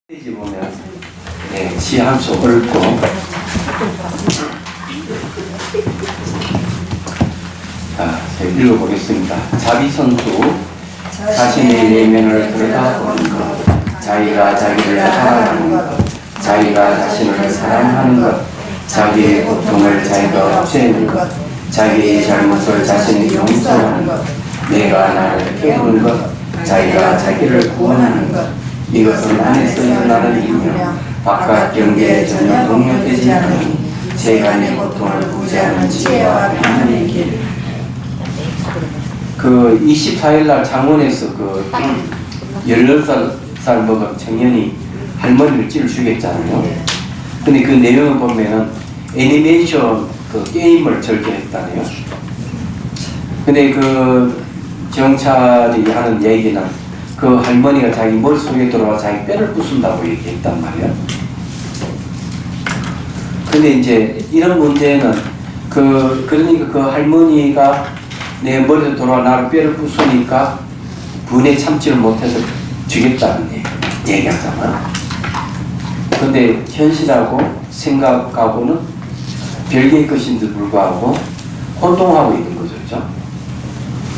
페이지 보면 시 한 수 읊고 제가 읽어보겠습니다. 자비선수 자신의 내면을 들여다보는 것, 자기가 자기를 사랑하는 것, 자기가 자신을 사랑하는 것, 자기의 고통을 자기가 없애는 것, 자기의 잘못을 자신이 용서하는 것, 내가 나를 깨우는 것, 자기가 자기를 구원하는 것, 이것은 안에서 일어나는 일이며 바깥 경계에 전혀 동요되지 않으니 세간의 고통을 구제하는 지혜와 평안의 길. 24일날 창원에서 18살 먹은 청년이 할머니를 찌를 죽였잖아요. 근데 그 내용을 보면은 애니메이션 게임을 절개했다네요. 근데 경찰이 하는 얘기는 할머니가 자기 머릿속에 들어와 자기 뼈를 부순다고 얘기했단 말이에요. 근데 이제 이런 문제는 그러니까 할머니가 내 머리에 들어와 나를 뼈를 부수니까 분에 참지를 못해서 죽였다는 얘기하잖아. 근데 현실하고 생각하고는 별개의 것인데도 불구하고 혼동하고 있는 거죠. 그렇죠?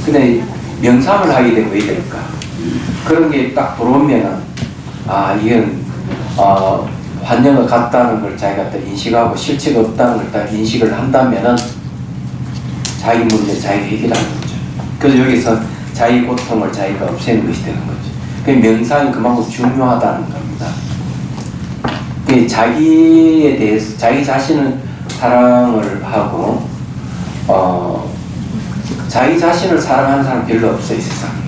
근데 명상을 하게 되면 왜 될까? 그런 게 딱 들어오면은 이건 환경과 같다는 걸 자기가 딱 인식하고 실체가 없다는 걸 딱 인식을 한다면은 자기 문제 자기가 해결하는 거죠. 그래서 여기서 자기 고통을 자기가 없애는 것이 되는 거죠. 그 명상이 그만큼 중요하다는 겁니다. 자기에 대해서 자기 자신을 사랑을 하고 자기 자신을 사랑하는 사람 별로 없어요, 세상에.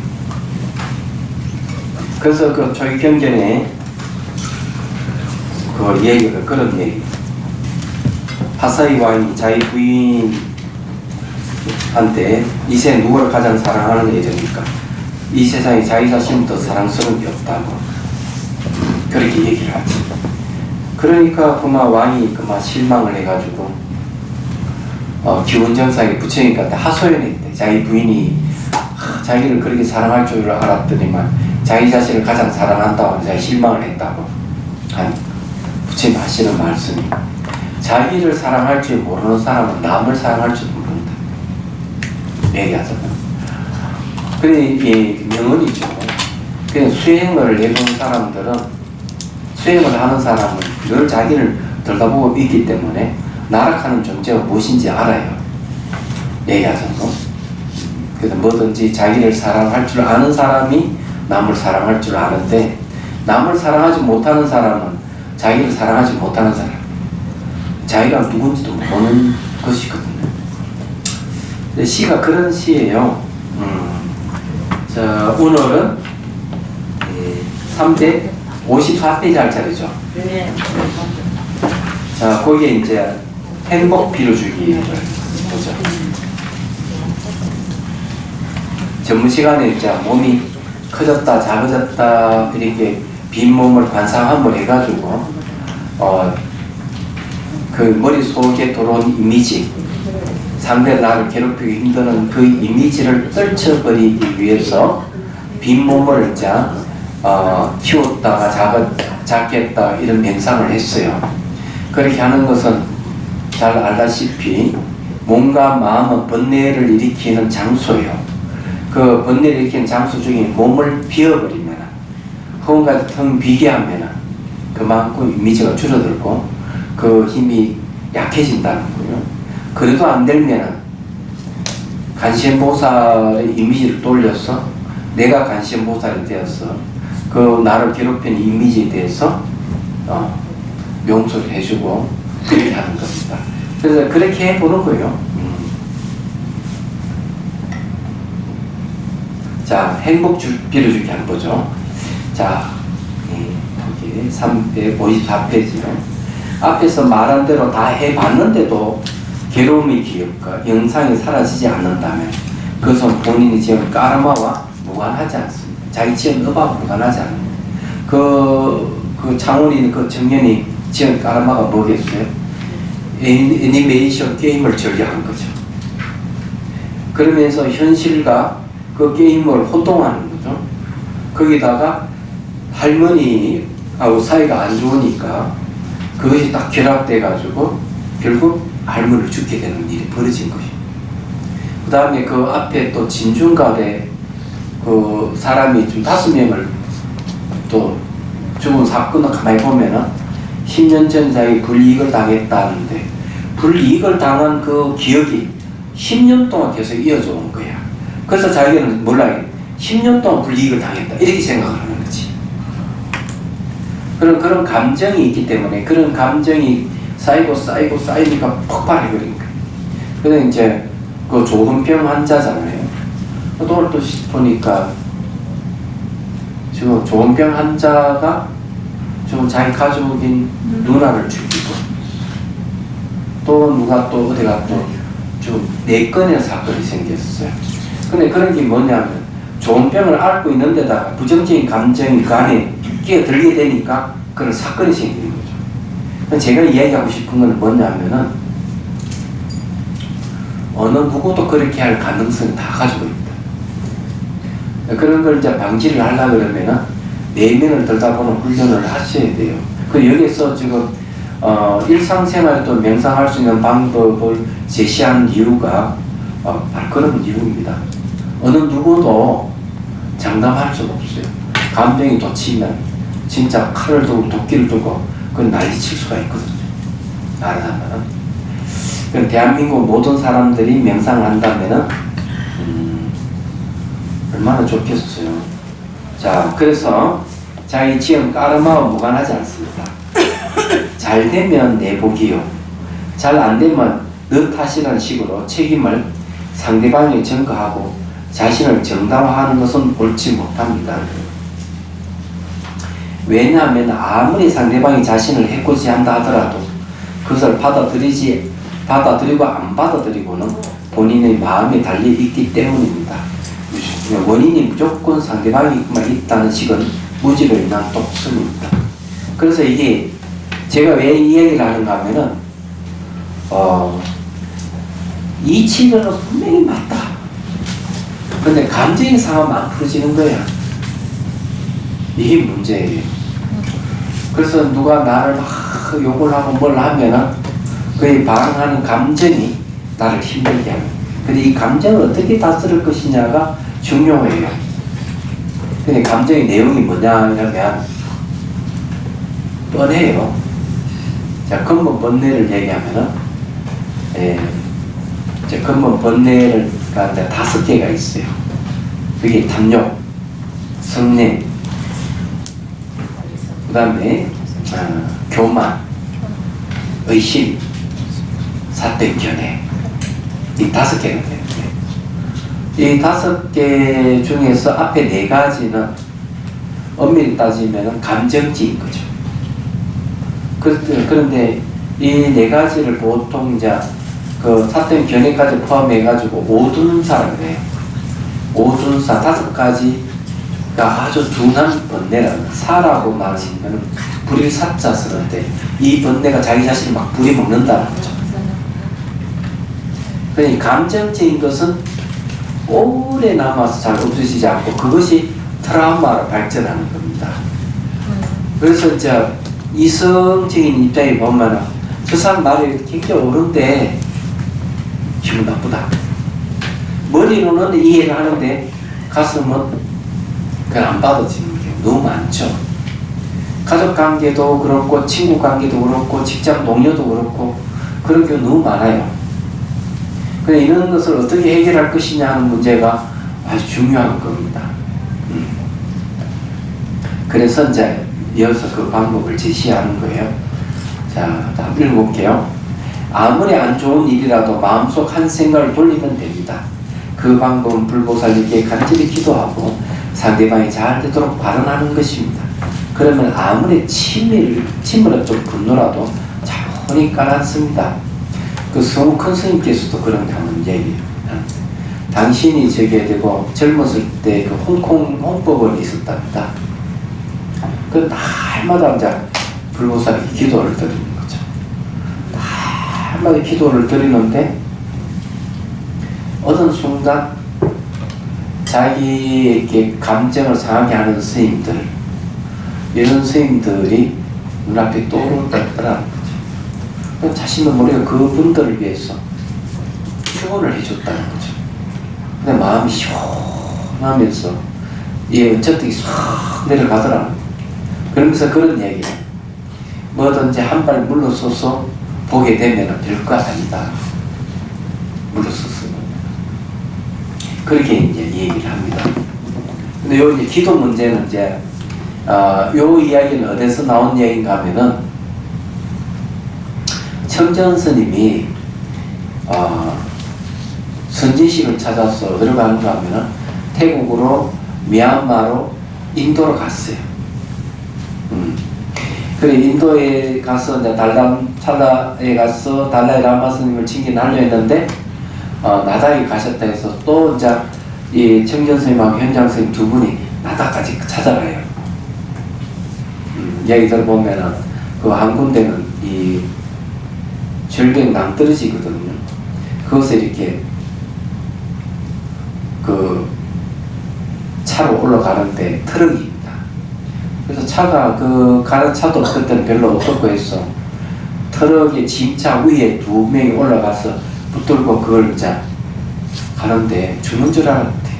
그래서 조익경전에 얘기가 그런 얘기. 파사이 왕이 자기 부인한테 이 세상 누구를 가장 사랑하느냐 이러니까 이 세상에 자기 자신부터 사랑스러운 게 없다고 그렇게 얘기를 하지. 그러니까 왕이 실망을 해가지고 기원전상에 부처님께 하소연했대. 자기 부인이 자기를 그렇게 사랑할 줄 알았더니만 자기 자신을 가장 사랑한다고 자기 실망을 했다고 부처님 하시는 말씀이, 자기를 사랑할 줄 모르는 사람은 남을 사랑할 줄도 모른다 얘기하잖아요. 근데 이게 명언이죠. 그냥 수행을 해본 사람들은, 수행을 하는 사람은 늘 자기를 들여다보고 있기 때문에 나락하는 존재가 무엇인지 알아요 얘기하잖아요. 그래서 뭐든지 자기를 사랑할 줄 아는 사람이 남을 사랑할 줄 아는데, 남을 사랑하지 못하는 사람은 자기를 사랑하지 못하는 사람, 자기가 누군지도 모르는 것이거든요. 시가 그런 시예요. 자, 오늘은 354페이지 할 차례죠. 네. 자, 거기에 이제 행복 비료주기를 보죠. 전문 시간에 이제 몸이 커졌다 작아졌다 이렇게 빈 몸을 관상 한번 해가지고 그 머릿속에 들어온 이미지, 상대 나를 괴롭히기 힘드는 그 이미지를 떨쳐버리기 위해서 빈 몸을 이제 키웠다가 작겠다 이런 명상을 했어요. 그렇게 하는 것은 잘 알다시피 몸과 마음은 번뇌를 일으키는 장소예요. 그 번뇌를 일으키는 장소 중에 몸을 비워버리면, 허공과 텅 비게 하면 그만큼 이미지가 줄어들고 그 힘이 약해진다는 거예요. 그래도 안 되면 간시연보살의 이미지를 돌려서 내가 간시연보살이 되어서 그 나를 괴롭히는 이미지에 대해서 용서를 해주고 그렇게 하는 겁니다. 그래서 그렇게 해보는 거예요. 자, 행복 비료주기 한번 보죠. 자, 여기 354페이지요. 앞에서 말한 대로 다 해봤는데도 괴로움의 기억과 영상이 사라지지 않는다면 그것은 본인이 지은 까르마와 무관하지 않습니다. 자기 지은 업하고 무관하지 않습니다. 그 창원인 그 청년이 지은 까르마가 뭐겠어요? 애니메이션 게임을 즐겨한 거죠. 그러면서 현실과 그 게임을 혼동하는 거죠. 거기다가 할머니 하고 사이가 안 좋으니까 그것이 딱 결합돼가지고 결국 할머니를 죽게 되는 일이 벌어진 것이에요. 그 다음에 그 앞에 또 진중갑에 그 사람이 좀 5명을 또 죽은 사건을 가만히 보면은 10년 전 자기 불이익을 당했다는데 불이익을 당한 그 기억이 10년 동안 계속 이어져 온 거야. 그래서 자기는 몰라 10년 동안 불이익을 당했다 이렇게 생각을 하는 거지. 그런 감정이 있기 때문에 그런 감정이 쌓이니까 폭발해버린 거야. 그래서 이제 그 조현병 환자잖아요. 또 보니까 지금 조현병 환자가 지금 자기 가족인 누나를 죽이고 또 누가 또 어디가 또 지금 4건의 사건이 생겼어요. 근데 그런 게 뭐냐면 조현병을 앓고 있는 데다가 부정적인 감정이 그 안에 끼어들게 되니까 그런 사건이 생기는 거죠. 제가 이야기하고 싶은 건 뭐냐면은 어느 누구도 그렇게 할 가능성이 다 가지고 있다. 그런 걸 이제 방지를 하려고 그러면은 내면을 들다 보는 훈련을 하셔야 돼요. 그 여기서 지금 일상생활에 또 명상할 수 있는 방법을 제시한 이유가 바로 그런 이유입니다. 어느 누구도 장담할 수가 없어요. 감정이 돋치면 진짜 칼을 들고 도끼를 들고 그건 난리칠 수가 있거든요. 말하자면 대한민국 모든 사람들이 명상을 한다면은 얼마나 좋겠어요. 자, 그래서 자기 지은 까르마와 무관하지 않습니다. 잘 되면 내 복이요, 잘 안 되면 너 탓이라는 식으로 책임을 상대방에 전가하고 자신을 정당화하는 것은 옳지 못합니다. 왜냐하면 아무리 상대방이 자신을 해코지한다 하더라도 그것을 받아들이고 안 받아들이고는 본인의 마음에 달려있기 때문입니다. 원인이 무조건 상대방이만 있다는 식은 무지로 인한 독성입니다. 그래서 이게 제가 왜 이 얘기를 하는가 하면은 이 치료는 분명히 맞다. 근데 감정이 상하면 안 풀어지는 거야. 이게 문제예요. 그래서 누가 나를 막 욕을 하고 뭘 하면은 그에 반응하는 감정이 나를 힘들게 합니다. 근데 이 감정을 어떻게 다스릴 것이냐가 중요해요. 근데 감정의 내용이 뭐냐 이러면 뻔해요. 자, 근본 번뇌를 얘기하면은 근본 번뇌가 5개가 있어요. 그게 탐욕, 성냄, 그 다음에 교만, 의심, 사땡, 견해. 이 5개가 돼요. 이 5개 중에서 앞에 4가지는 엄밀히 따지면 감정지인 거죠. 그런데 이 4가지를 보통 이제 그 사땡, 견해까지 포함해가지고 오둔사라고 해요. 오둔사 5가지가 아주 둔한 번뇌라는, 사라고 말하시면 불일 사자 쓰는데 이 번뇌가 자기 자신을 막 부리먹는다는 거죠. 그러니까 감정적인 것은 오래 남아서 잘 없어지지 않고 그것이 트라우마로 발전하는 겁니다. 그래서 이제 이성적인 입장에 보면 저 사람 말이 굉장히 옳은데 기분 나쁘다. 머리로는 이해를 하는데 가슴은 그냥 안 받아지는 게 너무 많죠. 가족 관계도 그렇고 친구 관계도 그렇고 직장 동료도 그렇고 그런 게 너무 많아요. 근데 이런 것을 어떻게 해결할 것이냐 하는 문제가 아주 중요한 겁니다. 그래서 이제 이어서 그 방법을 제시하는 거예요. 자, 한번 읽어볼게요. 아무리 안 좋은 일이라도 마음속 한 생각을 돌리면 됩니다. 그 방법은 불보살님께 간절히 기도하고 상대방이 잘 되도록 발언하는 것입니다. 그러면 아무리 침울했던 분노라도 차분히 가라앉습니다. 그 성우 큰 스님께서도 그런 게 한번 얘기해요. 당신이 저게 되고 젊었을 때 그 홍콩 홍법을 있었답니다. 그 날마다 이제 불보살에게 기도를 드리는 거죠. 날마다 기도를 드리는데 어떤 순간 자기에게 감정을 상하게 하는 스님들, 이런 스님들이 눈앞에 떠오르더라는 거죠. 자신도 모르게 그분들을 위해서 후원을 해줬다는 거죠. 근데 마음이 시원하면서 이 어쨌든 싹 내려가더라는 거예요. 그러면서 그런 얘기를 뭐든지 한 발 물러서서 보게 되면 별거 아니다. 물러서서 그렇게 이제 얘기를 합니다. 근데 요 이제 기도 문제는 이제 요 이야기는 어디서 나온 얘기인가 하면은 청전 스님이 선지식을 찾아서 어디로 가는가 하면은 태국으로 미얀마로 인도로 갔어요. 그래 인도에 가서 이제 달람찰라에 가서 달라이 라마 스님을 칭견하려 했는데 나닥에 가셨다 해서 또 이제 이 청전 스님하고 현장 스님 두 분이 나닥까지 찾아가요. 이야기들 보면은 그 한 군데는 이 절벽 낭떠러지거든요. 그것에 이렇게 그 차로 올라가는데 트럭이 있다. 그래서 차가 그 가는 차도 그때는 별로 없었고 해서 트럭의 짐차 위에 두 명이 올라가서 붙들고 그걸 이제 가는데 죽는 줄 알았대.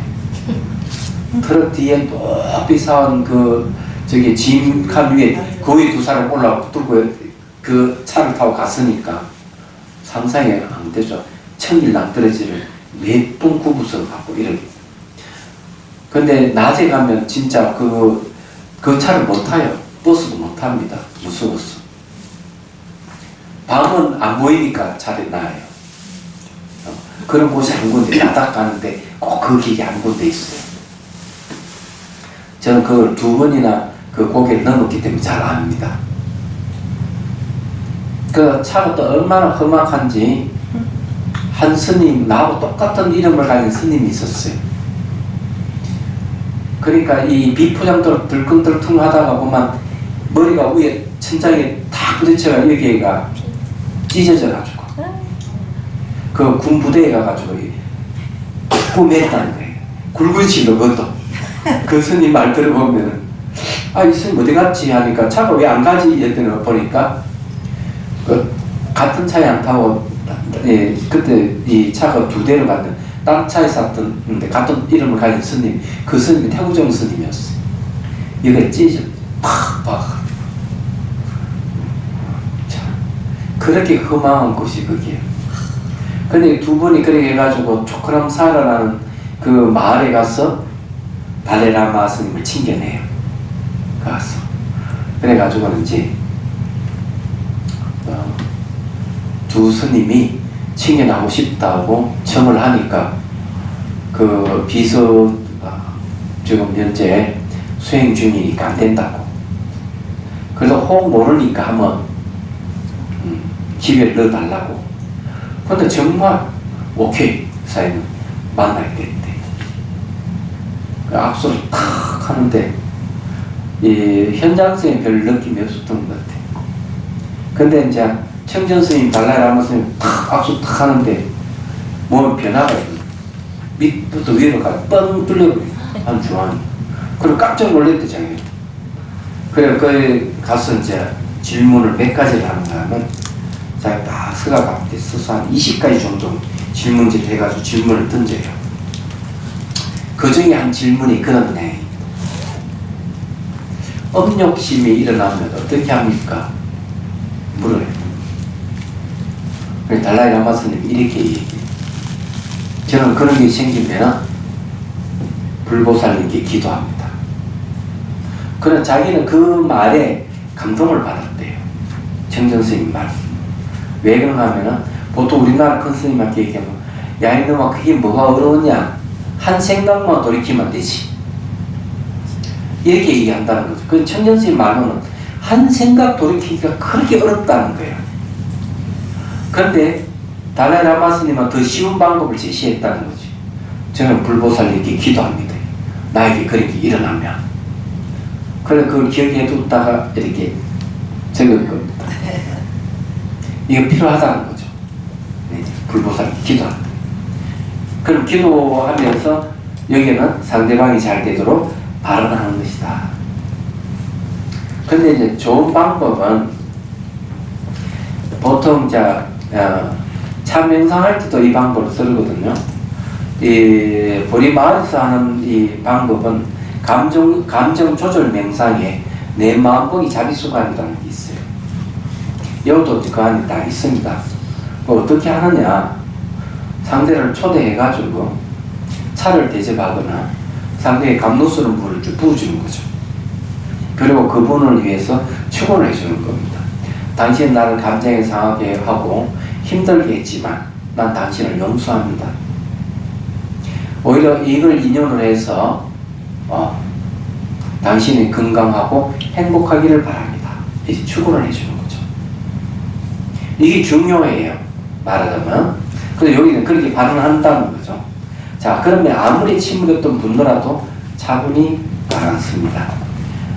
트럭 뒤에 높이 쌓은 그 저기 짐칸 위에 그 위에 두 사람 올라가 붙들고 그 차를 타고 갔으니까 상상이 안 되죠. 천일 낭떠러지를 몇 번 구부서 가고 이런. 근데 낮에 가면 진짜 그 차를 못 타요. 버스도 못 탑니다. 무서워서. 밤은 안 보이니까 차를 놔요. 그런 곳이 한 군데 나닥 가는데 꼭 그 길이 한 군데 있어요. 저는 그걸 두 번이나 그 고개를 넘었기 때문에 잘 압니다. 그 차가 또 얼마나 험악한지 한 스님, 나하고 똑같은 이름을 가진 스님이 있었어요. 그러니까 이 비포장도로 들컹들컹 하다가 보면 머리가 위에 천장에 탁 부딪혀가 여기가 찢어져 가지고 그 군부대에 가가지고 꿈했다는 거예요. 굵은 실로 그것도. 그 스님 말 들어보면은 이 스님 어디 갔지 하니까 차가 왜 안 가지 했더니 보니까 그 같은 차에 안 타고 그때 이 차가 두 대로 갔는데 딴 차에 샀던 같은 이름을 가진 스님, 그 스님이 태구정 스님이었어요. 이게 찢어 팍 그렇게 험한 곳이 거기에요. 근데 두 분이 그렇게 해가지고 초크람사라라는 그 마을에 가서 달라이라마 스님을 칭견해요. 가서 그래가지고는 이제 두 스님이 칭견하고 싶다고 청을 하니까 그 비서 지금 현재 수행 중이니까 안 된다고. 그래서 혹 모르니까 한번 기회를 넣어달라고. 근데 정말 오케이 사이는 만나야 됐대. 그 악수를 탁 하는데 이 현장성에 별 느낌이 없었던 것 같아. 근데 이제 청전 스님, 달라이 라마 스님 탁 악수 탁 하는데 몸에 변화가 있어. 밑부터 위로 가 뻥 뚫려버려. 한 중앙이. 그리고 깜짝 놀랐대 자기. 그래 거기 가서 이제 질문을 몇 가지를 하는가 하면 자기 딱 서가 앞에 서서 한 20가지 정도 질문지를 해가지고 질문을 던져요. 그 중에 한 질문이 그런 내용입니다. 업욕심이 일어나면 어떻게 합니까? 물어요. 달라이 라마 스님 이렇게 얘기해요. 저는 그런 게 생기면 불보살님께 기도합니다. 그런 자기는 그 말에 감동을 받았대요. 청전 스님 말. 왜 그런가 하면은 보통 우리나라 큰 스님한테 얘기하면 야 이놈아 그게 뭐가 어려우냐 한 생각만 돌이키면 되지 이렇게 얘기한다는 거죠. 그 청전 스님 말로는 한 생각 돌이키기가 그렇게 어렵다는 거예요. 그런데 달라이 라마 스님은 더 쉬운 방법을 제시했다는 거죠. 저는 불보살님께 기도합니다. 나에게 그런 게 일어나면. 그래서 그걸 기억해 뒀다가 이렇게 적을 겁니다. 이거 필요하다는 거죠. 네, 불보살님께 기도합니다. 그럼 기도하면서 여기는 상대방이 잘 되도록 발언하는 것이다. 근데 이제 좋은 방법은 보통 참 명상할 때도 이 방법을 쓰거든요. 이 우리 마을에서 하는 이 방법은 감정 조절 명상에 내 마음보기 자비수관이라는 게 있어요. 이것도 그 안에 다 있습니다. 어떻게 하느냐? 상대를 초대해가지고 차를 대접하거나 상대의 감로스러운 물을 쭉 부어주는 거죠. 그리고 그분을 위해서 축원을 해주는 겁니다. 당신 나를 감정에 상하게 하고 힘들게 했지만 난 당신을 용서합니다. 오히려 이걸 인연을 해서 당신이 건강하고 행복하기를 바랍니다. 이제 축원을 해주는 거죠. 이게 중요해요. 말하자면. 그래서 여기는 그렇게 발언한다는 거죠. 자, 그러면 아무리 침묵했던 분더라도 차분히 말았습니다.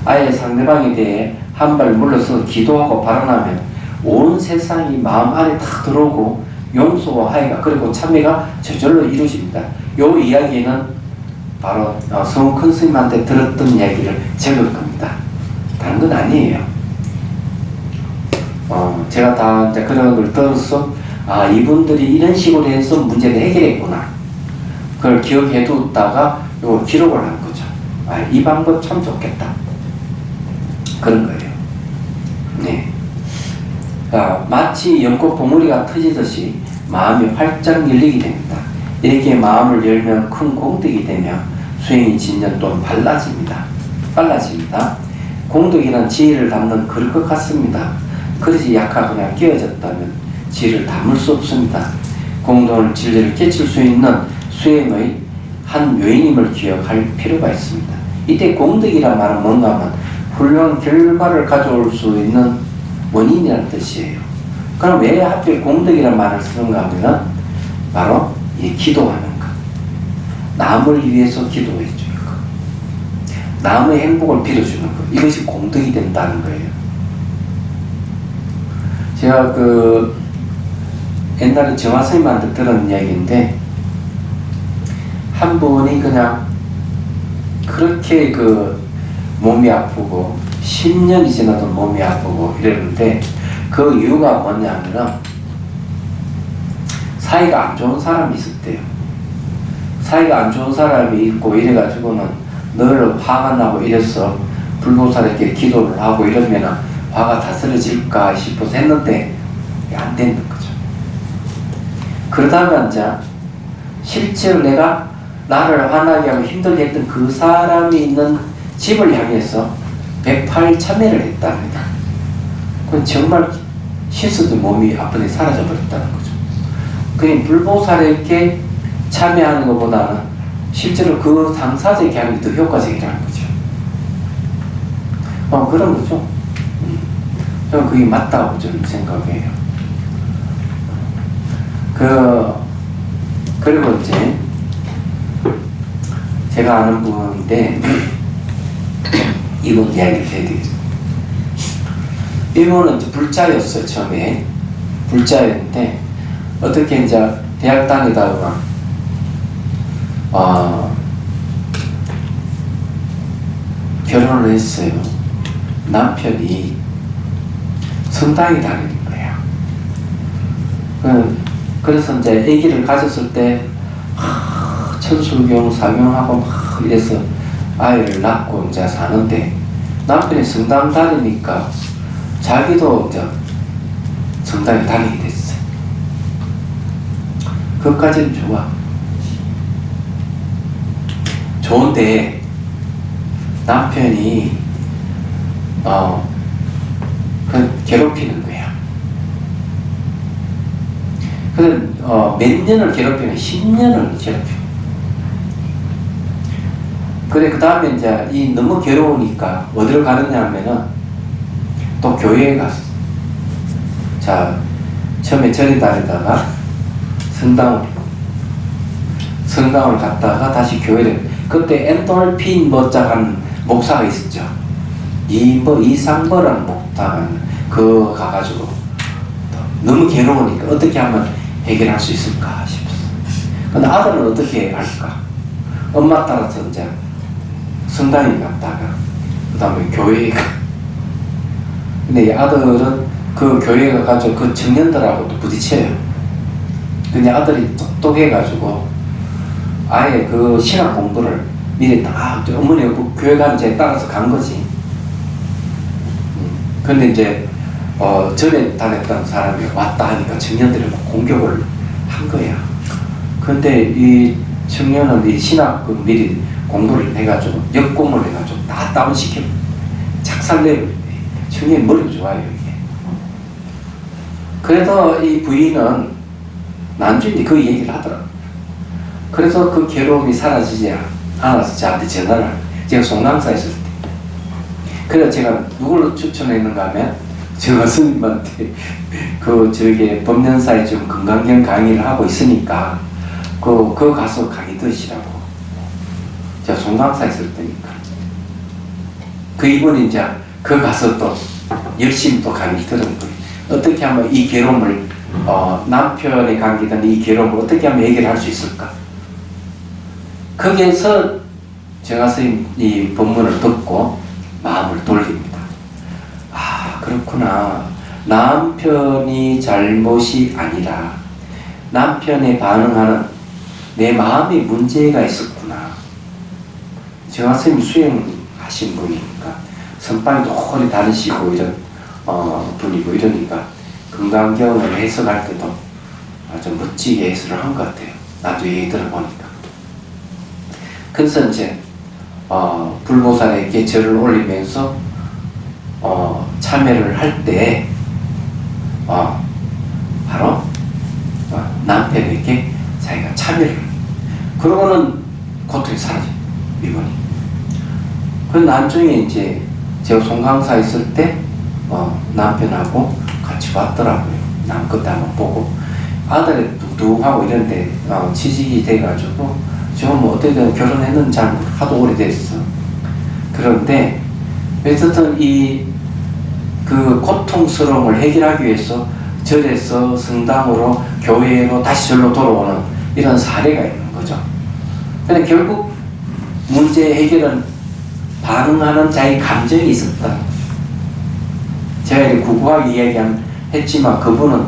아예 상대방에 대해 한 발 물러서 기도하고 발언하면 온 세상이 마음 안에 탁 들어오고 용서와 화해가 그리고 참회가 저절로 이루어집니다. 요 이야기는 바로 성우 큰 스님한테 들었던 이야기를 적을 겁니다. 다른 건 아니에요. 제가 다 이제 그런 걸 들어서 이분들이 이런 식으로 해서 문제를 해결했구나. 그걸 기억해 두다가 요 기록을 한 거죠. 이 방법 참 좋겠다. 그런 거예요. 네. 마치 연꽃 봉우리가 터지듯이 마음이 활짝 열리게 됩니다. 이렇게 마음을 열면 큰 공덕이 되며 수행이 진전 또는 빨라집니다. 공덕이란 지혜를 담는 그릇 것 같습니다. 그릇이 약하거나 끼어졌다면 지혜를 담을 수 없습니다. 공덕을 진리를 깨칠 수 있는 수행의 한 요인임을 기억할 필요가 있습니다. 이때 공덕이란 말은 뭔가 하면 훌륭한 결과를 가져올 수 있는 원인이라는 뜻이에요. 그럼 왜 하필 공덕이라는 말을 쓰는가 하면 바로 이 기도하는 것, 남을 위해서 기도해 주는 것, 남의 행복을 빌어주는 것, 이것이 공덕이 된다는 거예요. 제가 옛날에 정화스님한테 들은 이야기인데 한 분이 그냥 그렇게 몸이 아프고 10년이 지나도 몸이 아프고 이랬는데 그 이유가 뭐냐면은 사이가 안 좋은 사람이 있었대요. 사이가 안 좋은 사람이 있고 이래가지고는 늘 화가 나고 이래서 불보살에게 기도를 하고 이러면은 화가 다스려질까 싶어서 했는데 안 되는 거죠. 그러다가 이제 실제로 내가 나를 화나게 하고 힘들게 했던 그 사람이 있는 집을 향해서 108참회를 했답니다. 그건 정말 실수도 몸이 아픈데 사라져버렸다는 거죠. 그냥 불보살에게 참회하는 것보다는 실제로 그 당사자에게 하는 게 더 효과적이라는 거죠. 그런 거죠. 저는 그게 맞다고 저는 생각해요. 그리고 이제 제가 아는 분인데 이분 이야기를 해야 되겠습니다. 이분은 이제 불자였어요. 처음에 불자였는데 어떻게 이제 대학 다니다가 결혼을 했어요. 남편이 성당에 다니는 거예요. 그래서 이제 아기를 가졌을 때 천술경 사경하고 막 이래서 아이를 낳고 이제 사는데 남편이 성당 다니니까 자기도 이제 성당에 다니게 됐어요. 그것까지는 좋아. 좋은데 남편이 괴롭히는 거야. 그래서 몇 년을 괴롭히는 10년을 괴롭혀. 그래 그 다음에 이제 너무 괴로우니까 어디로 가느냐 하면은 또 교회에 갔어. 자 처음에 절에 다니다가 성당을 갔다가 다시 교회를 그때 엔돌핀 뭐자한 목사가 있었죠. 이상버라는 목사가 그거 가가지고 너무 괴로우니까 어떻게 하면 해결할 수 있을까 싶었어. 근데 아들은 어떻게 할까? 엄마 따라서 이제 성당에 갔다가 그 다음에 교회에 가 근데 이 아들은 그 교회 가가지고 그 청년들하고도 부딪혀요. 근데 아들이 똑똑해가지고 아예 그 신학 공부를 미리 딱 어머니가 그 교회 가는 제 따라서 간 거지. 근데 이제 전에 다녔던 사람이 왔다 하니까 청년들이 막 공격을 한 거야. 근데 이 청년은 이 신학 그 미리 공부를 해가지고 역공을 해가지고 다 다운시켜 착살내버려. 청년이 머리가 좋아요 이게. 그래서 이 부인은 나중에 그 얘기를 하더라고요. 그래서 그 괴로움이 사라지지 않아서 저한테 전화를 제가 송강사에 있을 때 그래서 제가 누구를 추천했는가 하면 제가 스님한테 그 저기 법년사에 지금 건강경 강의를 하고 있으니까 그 가서 강의 들으시라고 제가 송강사에 있을 때니까 그 이분이 이제 그 가서 또 열심히 또 강의를 들은 거예요. 어떻게 하면 이 괴로움을 남편의 관계든 이 괴로움을 어떻게 하면 해결할 수 있을까? 거기에서 제가 선생님 이 본문을 듣고 마음을 돌립니다. 아 그렇구나. 남편이 잘못이 아니라 남편에 반응하는 내 마음에 문제가 있었구나. 제가 선생님 수행하신 분이니까 선방이 노골이 다르시고 이런 분이고 이러니까 건강경을 해석할 때도 아주 멋지게 해석을 한 것 같아요. 나도 얘기 들어보니까. 그래서 이제 불보살에게 절을 올리면서 참여를 할 때 바로 남편에게 자기가 참여를 그러고는 고통이 사라져요. 이분이. 그 나중에 이제 제가 송강사 있을 때 남편하고 같이 왔더라고요. 남 그때 한번 보고 아들이 뚝뚝하고 이런데 취직이 돼가지고 지금 뭐 어떻게든 결혼했는지 잘 하도 오래됐어. 그런데 어쨌든 그 고통스러움을 해결하기 위해서 절에서 성당으로 교회로 다시 절로 돌아오는 이런 사례가 있는 거죠. 근데 결국 문제 해결은 반응하는 자의 감정이 있었다. 제가 이렇게 구구하게 했지만 그분은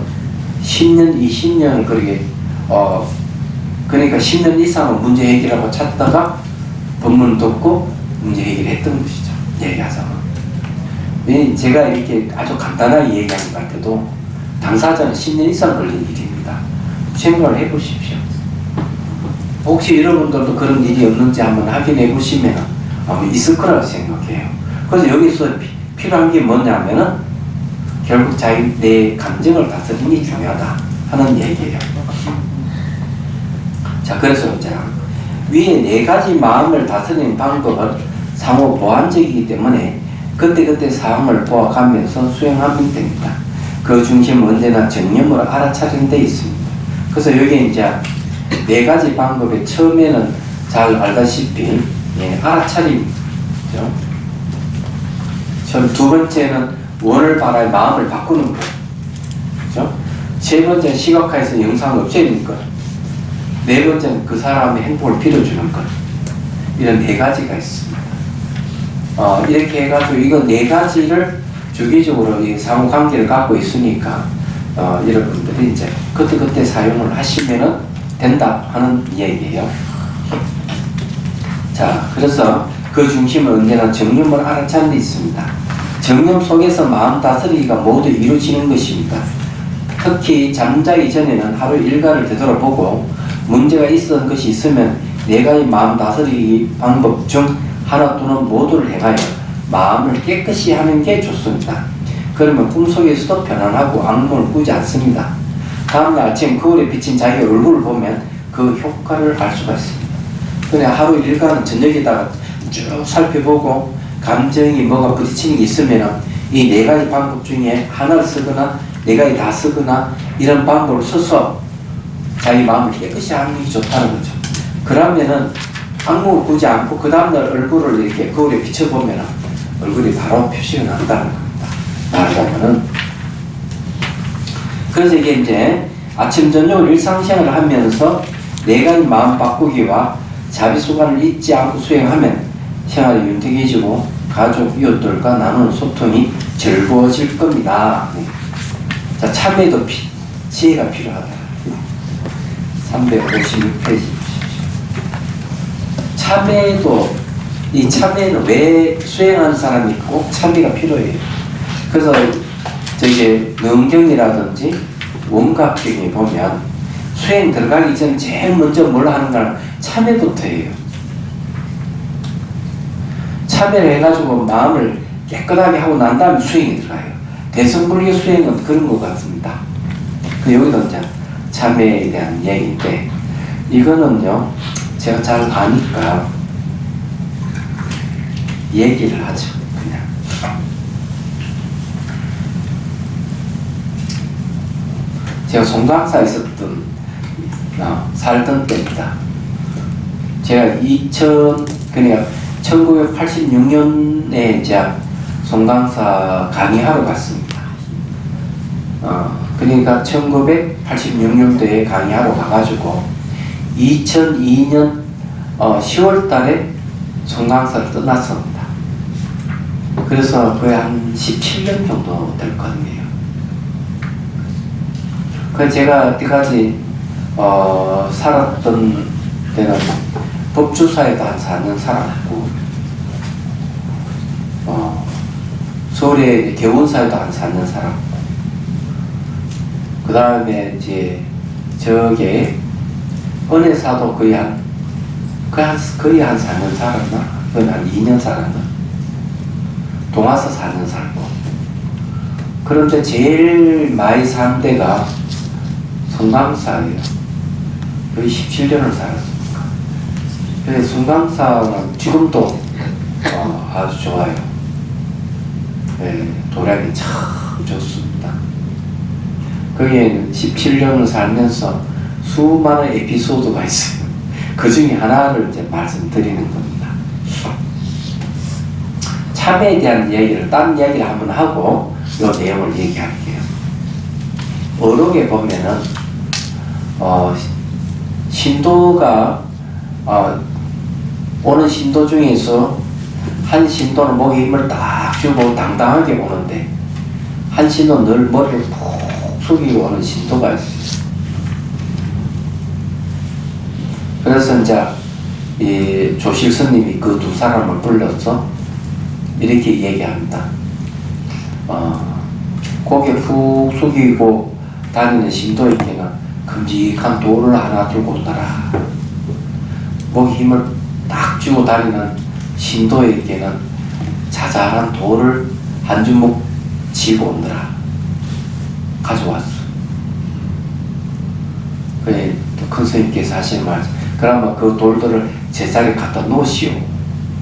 10년, 20년을 그렇게 그러니까 10년 이상은 문제 해결하고 찾다가 법문 듣고 문제 해결했던 것이죠. 얘기하자면. 제가 이렇게 아주 간단하게 얘기하는 것 같아도 당사자는 10년 이상 걸린 일입니다. 생각을 해보십시오. 혹시 여러분들도 그런 일이 없는지 한번 확인해 보시면 아마 있을 거라고 생각해요. 그래서 여기서 필요한 게 뭐냐면은 결국 내 감정을 다스리는 게 중요하다 하는 얘기예요. 자, 그래서 이제 위에 4가지 마음을 다스리는 방법은 상호 보완적이기 때문에 그때그때 상황을 보아가면서 수행하면 됩니다. 그 중심은 언제나 정념으로 알아차리는 데 있습니다. 그래서 여기 이제 4가지 방법에 처음에는 잘 알다시피 알아차림이죠. 두 번째는 원을 바라의 마음을 바꾸는 것. 그죠? 세 번째는 시각화해서 영상을 없애는 것. 네 번째는 그 사람의 행복을 빌어주는 것. 이런 4가지가 있습니다. 이렇게 해가지고 이거 4가지를 주기적으로 이 상호 관계를 갖고 있으니까 여러분들이 이제 그때 사용을 하시면은 된다 하는 얘기예요. 자, 그래서 그 중심은 언제나 정념을 알아차는 데 있습니다. 정념 속에서 마음 다스리기가 모두 이루어지는 것입니다. 특히 잠자기 전에는 하루 일과를 되돌아보고 문제가 있었던 것이 있으면 4가지 마음 다스리기 방법 중 하나 또는 모두를 행하여 마음을 깨끗이 하는 게 좋습니다. 그러면 꿈속에서도 편안하고 악몽을 꾸지 않습니다. 다음날 아침 거울에 비친 자기 얼굴을 보면 그 효과를 알 수가 있습니다. 그냥 하루 일과는 저녁에다가 쭉 살펴보고 감정이 뭐가 부딪히는 게 있으면 이 4가지 방법 중에 하나를 쓰거나 4가지 다 쓰거나 이런 방법을 써서 자기 마음을 깨끗이 하는 게 좋다는 거죠. 그러면은 악몽을 꾸지 않고 그 다음날 얼굴을 이렇게 거울에 비춰보면 얼굴이 바로 표시가 난다는 겁니다. 말하자면은 그래서 이게 이제 아침 저녁 일상생활을 하면서 4가지 마음 바꾸기와 자비수관을 잊지 않고 수행하면 생활이 윤택해지고 가족, 이웃들과 나누는 소통이 즐거워질 겁니다. 자, 참회도 지혜가 필요하다. 356페이지. 참회도, 이 참회는 왜 수행하는 사람이 꼭 참회가 필요해요. 그래서 저기 능경이라든지 원각경에 보면 수행 들어가기 전에 제일 먼저 뭘 하는 거는 참회부터 해요. 참회를 해가지고 마음을 깨끗하게 하고 난 다음에 수행이 들어가요. 대승불교 수행은 그런 것 같습니다. 여기도 이제 참회에 대한 얘기인데, 이거는요, 제가 잘 아니까 얘기를 하죠. 그냥. 제가 송강사에 있었던, 살던 때입니다. 제가 그러니까 1986년에 이제 송강사 강의하러 갔습니다. 그러니까 1986년도에 강의하러 가가지고 2002년 10월 달에 송강사를 떠났습니다. 그래서 거의 한 17년 정도 될 것 같네요. 그 제가 어디까지 살았던 때는 법주사에도 한 4년 살았고, 서울의 개원사에도 한 4년 살았고, 그 다음에 이제 저게 은혜사도 거의 한 4년 살았나? 거의 한 2년 살았나? 동화사 4년 살고. 그런데 제일 많이 산 데가 송강사예요. 거의 17년을 살았습니다. 그래서 송강사는 지금도 아주 좋아요. 네, 도량이 참 좋습니다. 거기에 17년을 살면서 수많은 에피소드가 있어요. 그 중에 하나를 이제 말씀드리는 겁니다. 참회에 대한 얘기를, 딴 얘기를 한번 하고 이 내용을 얘기할게요. 어록에 보면은 신도가 오는 신도 중에서 한 신도는 목에 힘을 딱 주고 당당하게 오는데, 한 신도는 늘 머리를 푹 숙이고 오는 신도가 있어요. 그래서 이제 이 조실 스님이 그 두 사람을 불러서 이렇게 얘기합니다. 고개 푹 숙이고 다니는 신도에게는 큼직한 돌을 하나 들고 온다라. 목에 힘을 딱 쥐고 다니는 신도에게는 자잘한 돌을 한 주먹 쥐고 온다라. 가져왔어. 그래, 큰 스님께서 하신 말, 그러면 그 돌들을 제자리에 갖다 놓으시오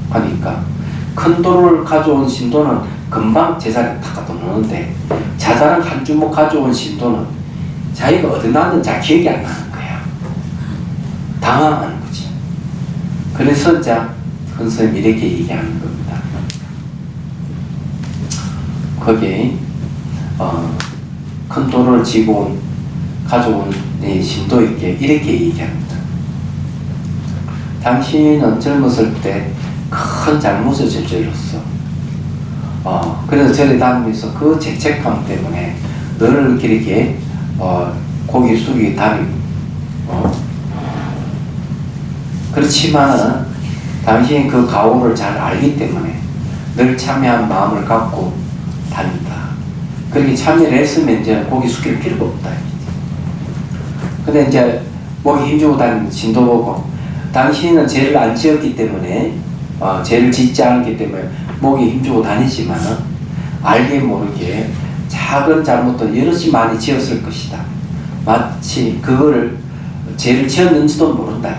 하니까, 큰 돌을 가져온 신도는 금방 제자리에 딱 갖다 놓는데, 자잘한 한 주먹 가져온 신도는 자기가 어디 놨는지 잘 기억이 안 나는 거야. 당황하는 거지. 그래서 이제 큰 스님이 이렇게 얘기하는 겁니다. 거기 큰 돌을 쥐고 가져온 신도에게 이렇게 얘기합니다. 당신은 젊었을 때 큰 잘못을 저질렀어. 그래서 저리 다니면서 그 죄책감 때문에 너를 이렇게 고개 숙이게 다니고, 그렇지만은 당신이 그 가오를 잘 알기 때문에 늘 참여한 마음을 갖고 다닌다. 그렇게 참여를 했으면 이제 고개 숙일 필요가 없다. 근데 이제 목에 힘주고 다니는 신도 보고, 당신은 죄를 안 지었기 때문에, 죄를 짓지 않았기 때문에 목에 힘주고 다니지만은 알게 모르게 작은 잘못도 여럿이 많이 지었을 것이다. 마치 그거를 죄를 지었는지도 모른다.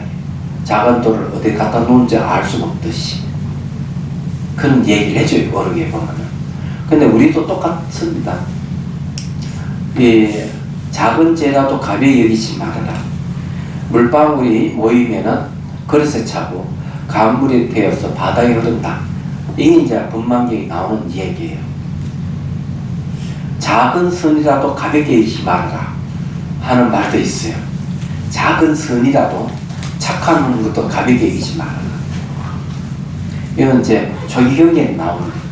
작은 돌을 어디 갖다 놓은지 알 수가 없듯이 그런 얘기를 해줘요. 어록에 보면은. 근데 우리도 똑같습니다. 작은 죄라도 가벼이 여기지 말아라. 물방울이 모이면은 그릇에 차고 강물이 되어서 바다에 흐른다. 이게 이제 법망경에 나오는 얘기예요. 작은 선이라도 가볍게 여기지 말아라 하는 말도 있어요. 작은 선이라도 착한 것도 가볍게 여기지 말아라. 이건 이제 조기 경쟁이 나오는 거예요.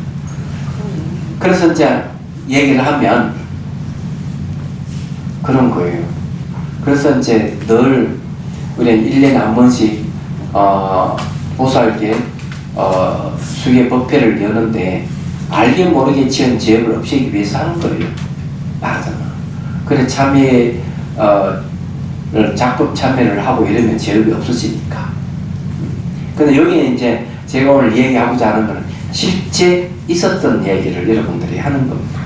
그래서 이제 얘기를 하면 그런 거예요. 그래서 이제 늘 우리는 1년에 한 번씩 보살계 수계 법회를 여는데 알게 모르게 지은 죄를 없애기 위해서 하는 거예요. 맞잖아. 그래 참여 작법 참여를 하고 이러면 죄업이 없어지니까. 근데 여기에 이제 제가 오늘 얘기하고자 하는 거는 실제 있었던 얘기를 여러분들이 하는 겁니다.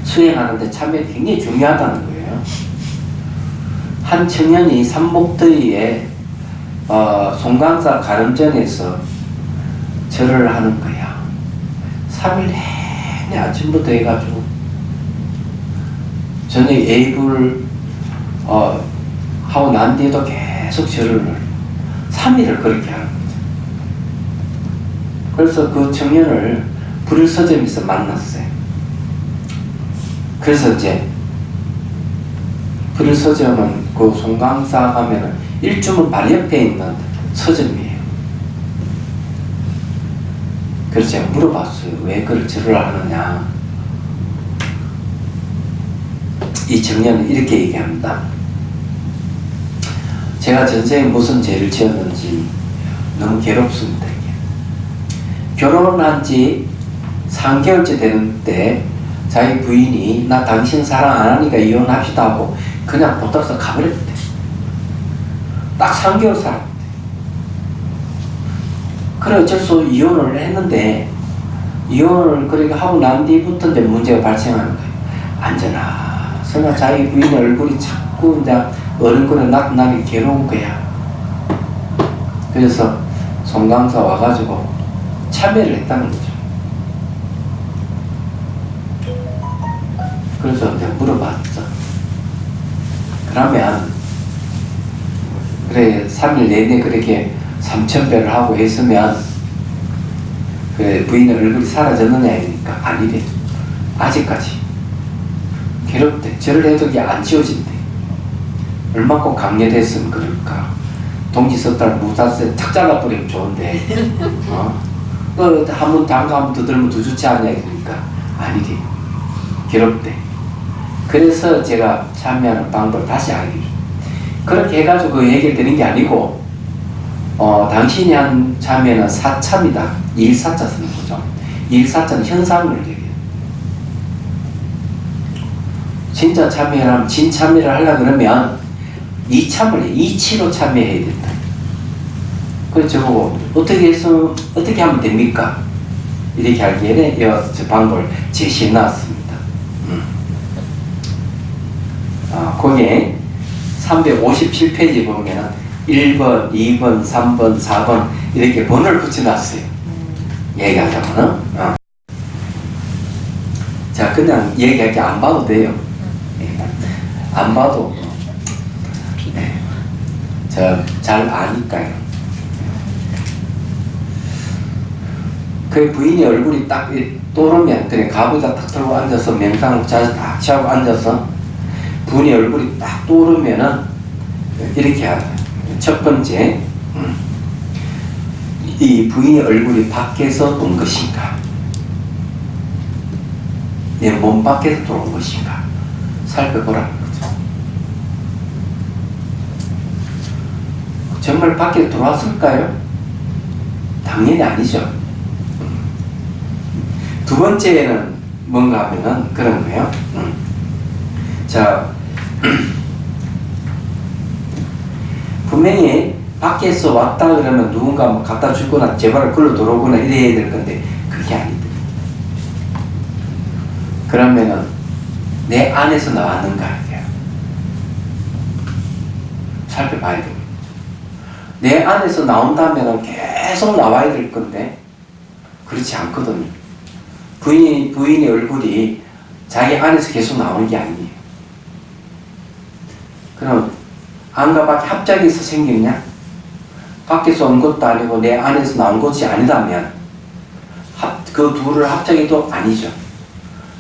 수행하는데 참여가 굉장히 중요하다는 거예요. 한 청년이 삼복더위에 송강사 가름전에서 절을 하는 거야. 3일 내내 아침부터 해가지고 저녁 예불 하고 난 뒤에도 계속 절을 3일을 그렇게 하는 거죠. 그래서 그 청년을 불일서점에서 만났어요. 그래서 이제 불일서점은 그 송강사 가면은 일주문 바로 옆에 있는 서점이에요. 그래서 제가 물어봤어요. 왜 그걸 절을 하느냐. 이 청년은 이렇게 얘기합니다. 제가 전생에 무슨 죄를 지었는지 너무 괴롭습니다. 결혼한 지 3개월째 되는데 자기 부인이 나 당신 사랑 안 하니까 이혼합시다 하고 그냥 보따서 가버렸대. 딱 3개월 살았대. 그래 어쩔 수 없이 이혼을 했는데 이혼을 그렇게 하고 난 뒤부터 이제 문제가 발생하는 거예요. 안전하 서나 자기 부인의 얼굴이 자꾸 이제 어른거려 나타나기 괴로운 거야. 그래서 송강사 와가지고 참여를 했다는 거죠. 그래서 내가 물어봤죠. 그러면 그래 3일 내내 그렇게 삼천배를 하고 했으면 그래 부인의 얼굴이 사라졌느냐 이러니까 아니래. 아직까지 괴롭대. 절을 해도 이게 안 지워진대. 얼마큼 강렬했으면 그럴까. 동지 섰다가 무사세 탁 잘라버리면 좋은데 한번 담가 한번 더 들면 더 좋지 않냐 이러니까 아니래. 괴롭대. 그래서 제가 참여하는 방법을 다시 알게 돼. 그렇게 해가지고 그 얘기를 드린 게 아니고 당신이 한 참여는 사참이다. 일사자 쓰는 거죠. 일사자는 현상을 얘기해요. 진짜 참여를 하면 진참여를 하려고 그러면 이참을 이치로 참여해야 된다. 그래서 저보고 어떻게 하면 됩니까? 이렇게 하기에는 이 방법을 제시해 놨습니다. 거기에 357페이지 보면은 1번, 2번, 3번, 4번 이렇게 번호를 붙여놨어요. 얘기하자면은 자 그냥 얘기할게 안 봐도 돼요. 안 봐도 저 잘 아니까요. 그 부인의 얼굴이 딱 떠오르면 그냥 가부좌 딱 들고 앉아서 명상을 딱 취하고 앉아서 부인의 얼굴이 딱 떠오르면은 이렇게 하죠. 첫 번째, 이 부인의 얼굴이 밖에서 온 것인가? 내 몸 밖에서 들어온 것인가? 살펴보라는 거죠. 정말 밖에 들어왔을까요? 당연히 아니죠. 두 번째는 뭔가 하면은 그런 거예요. 자, 분명히 밖에서 왔다 그러면 누군가 뭐 갖다 주거나 제발 글로 들어오거나 이래야 될 건데 그게 아니다. 그러면은 내 안에서 나왔는가 이게요. 살펴봐야 됩니다. 내 안에서 나온다면은 계속 나와야 될 건데 그렇지 않거든요. 부인의 얼굴이 자기 안에서 계속 나오는 게 아니에요. 그럼 안과 밖에 합작해서 생겼냐? 밖에서 온 것도 아니고 내 안에서 나온 것이 아니라면 그 둘을 합작해도 아니죠.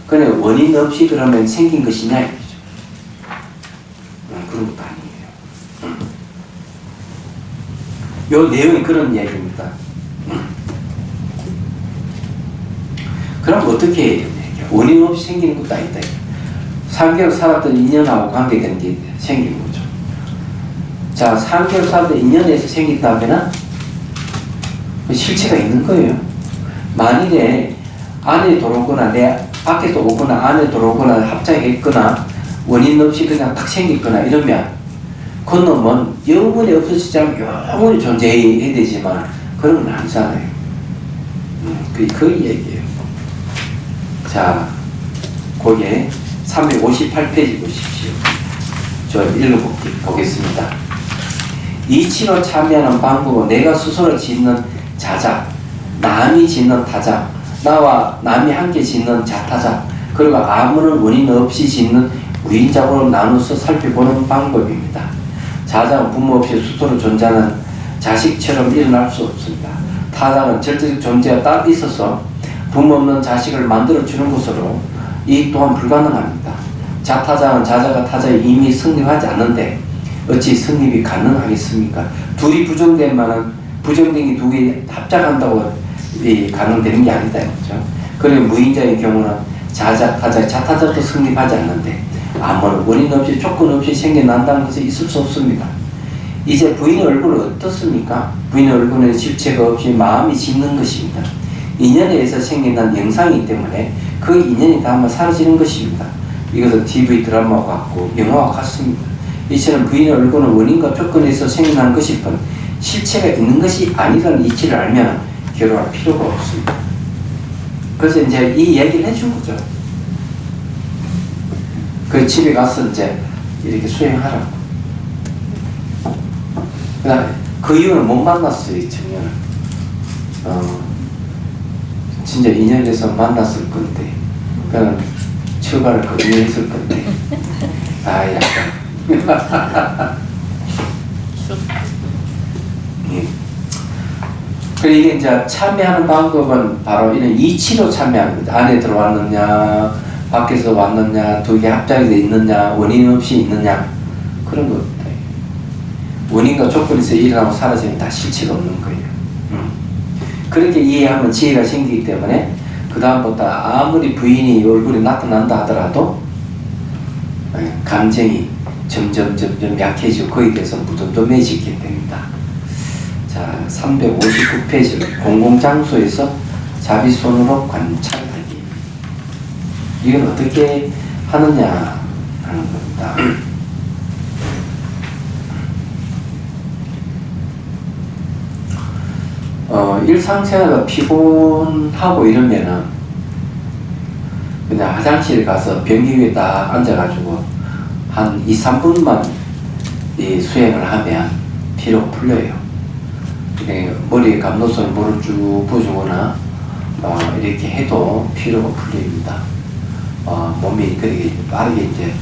그냥 원인 없이 그러면 생긴 것이냐 이거죠. 그런 것도 아니에요. 요 내용이 그런 얘기입니다. 그럼 어떻게 해야 되냐? 원인 없이 생기는 것도 아니다. 3개월 살았던 인연하고 관계되는 게 생기는 거죠. 자, 3개월 살았던 인연에서 생긴다면 실체가 있는 거예요. 만일에 안에 들어오거나 내 밖에서 오거나 안에 들어오거나 합작했거나 원인 없이 그냥 딱 생겼거나 이러면 그 놈은 영원히 없어지지 않고 영원히 존재해야 되지만 그런 건 아니잖아요. 그 얘기예요. 자, 거기에 358페이지 보십시오. 저 읽어보겠습니다. 이치로 참여하는 방법은 내가 스스로 짓는 자작, 남이 짓는 타작, 나와 남이 함께 짓는 자타작, 그리고 아무런 원인 없이 짓는 무인작으로 나눠서 살펴보는 방법입니다. 자작은 부모 없이 스스로 존재하는 자식처럼 일어날 수 없습니다. 타작은 절대적 존재가 딱 있어서 부모 없는 자식을 만들어주는 것으로 이 또한 불가능합니다. 자타작은 자작과 타작이 이미 성립하지 않는데 어찌 성립이 가능하겠습니까? 둘이 부정되면은 부정된 게 두 개 합작한다고 가능되는 게 아니다. 그렇죠? 그리고 무인자의 경우는 자작, 타작, 자타작도 성립하지 않는데 아무런 원인 없이 조건 없이 생겨난다는 것은 있을 수 없습니다. 이제 부인의 얼굴은 어떻습니까? 부인의 얼굴은 실체가 없이 마음이 짓는 것입니다. 인연에 의해서 생겨난 영상이기 때문에 그 인연이 다음에 사라지는 것입니다. 이것은 TV 드라마와 같고 영화와 같습니다. 이처럼 부인의 얼굴은 원인과 조건에서 생겨난 것일 뿐 실체가 있는 것이 아니라는 이치를 알면 결혼할 필요가 없습니다. 그래서 이제 이 얘기를 해준 거죠. 그 집에 가서 이제 이렇게 수행하라고. 그 이유는 못 만났어요, 이 청년을. 진짜 인연에서 만났을 건데, 그냥 처가를 거부했을 건데, 약간. 그래 이게 이제 참여하는 방법은 바로 이런 이치로 참여하는 거죠. 안에 들어왔느냐, 밖에서 왔느냐, 두 개 합작이 돼 있느냐, 원인 없이 있느냐, 그런 거 없다. 원인과 조건에서 일어나고 사라지면 다 실체가 없는 거예요. 그렇게 이해하면 지혜가 생기기 때문에 그 다음부터 아무리 부인이 얼굴이 나타난다 하더라도 감정이 점점 약해지고 거기에 대해서 무덤덤해지게 됩니다. 자, 359페이지 공공장소에서 자비손으로 관찰하기. 이건 어떻게 하느냐 하는 겁니다. 일상생활가 피곤하고 이러면은 그냥 화장실에 가서 변기 위에 딱 앉아가지고 한 2~3분만 이 수행을 하면 피로가 풀려요. 머리에 감로선에 물을 쭉 부어주거나 이렇게 해도 피로가 풀립니다. 몸이 그렇게 빠르게 이제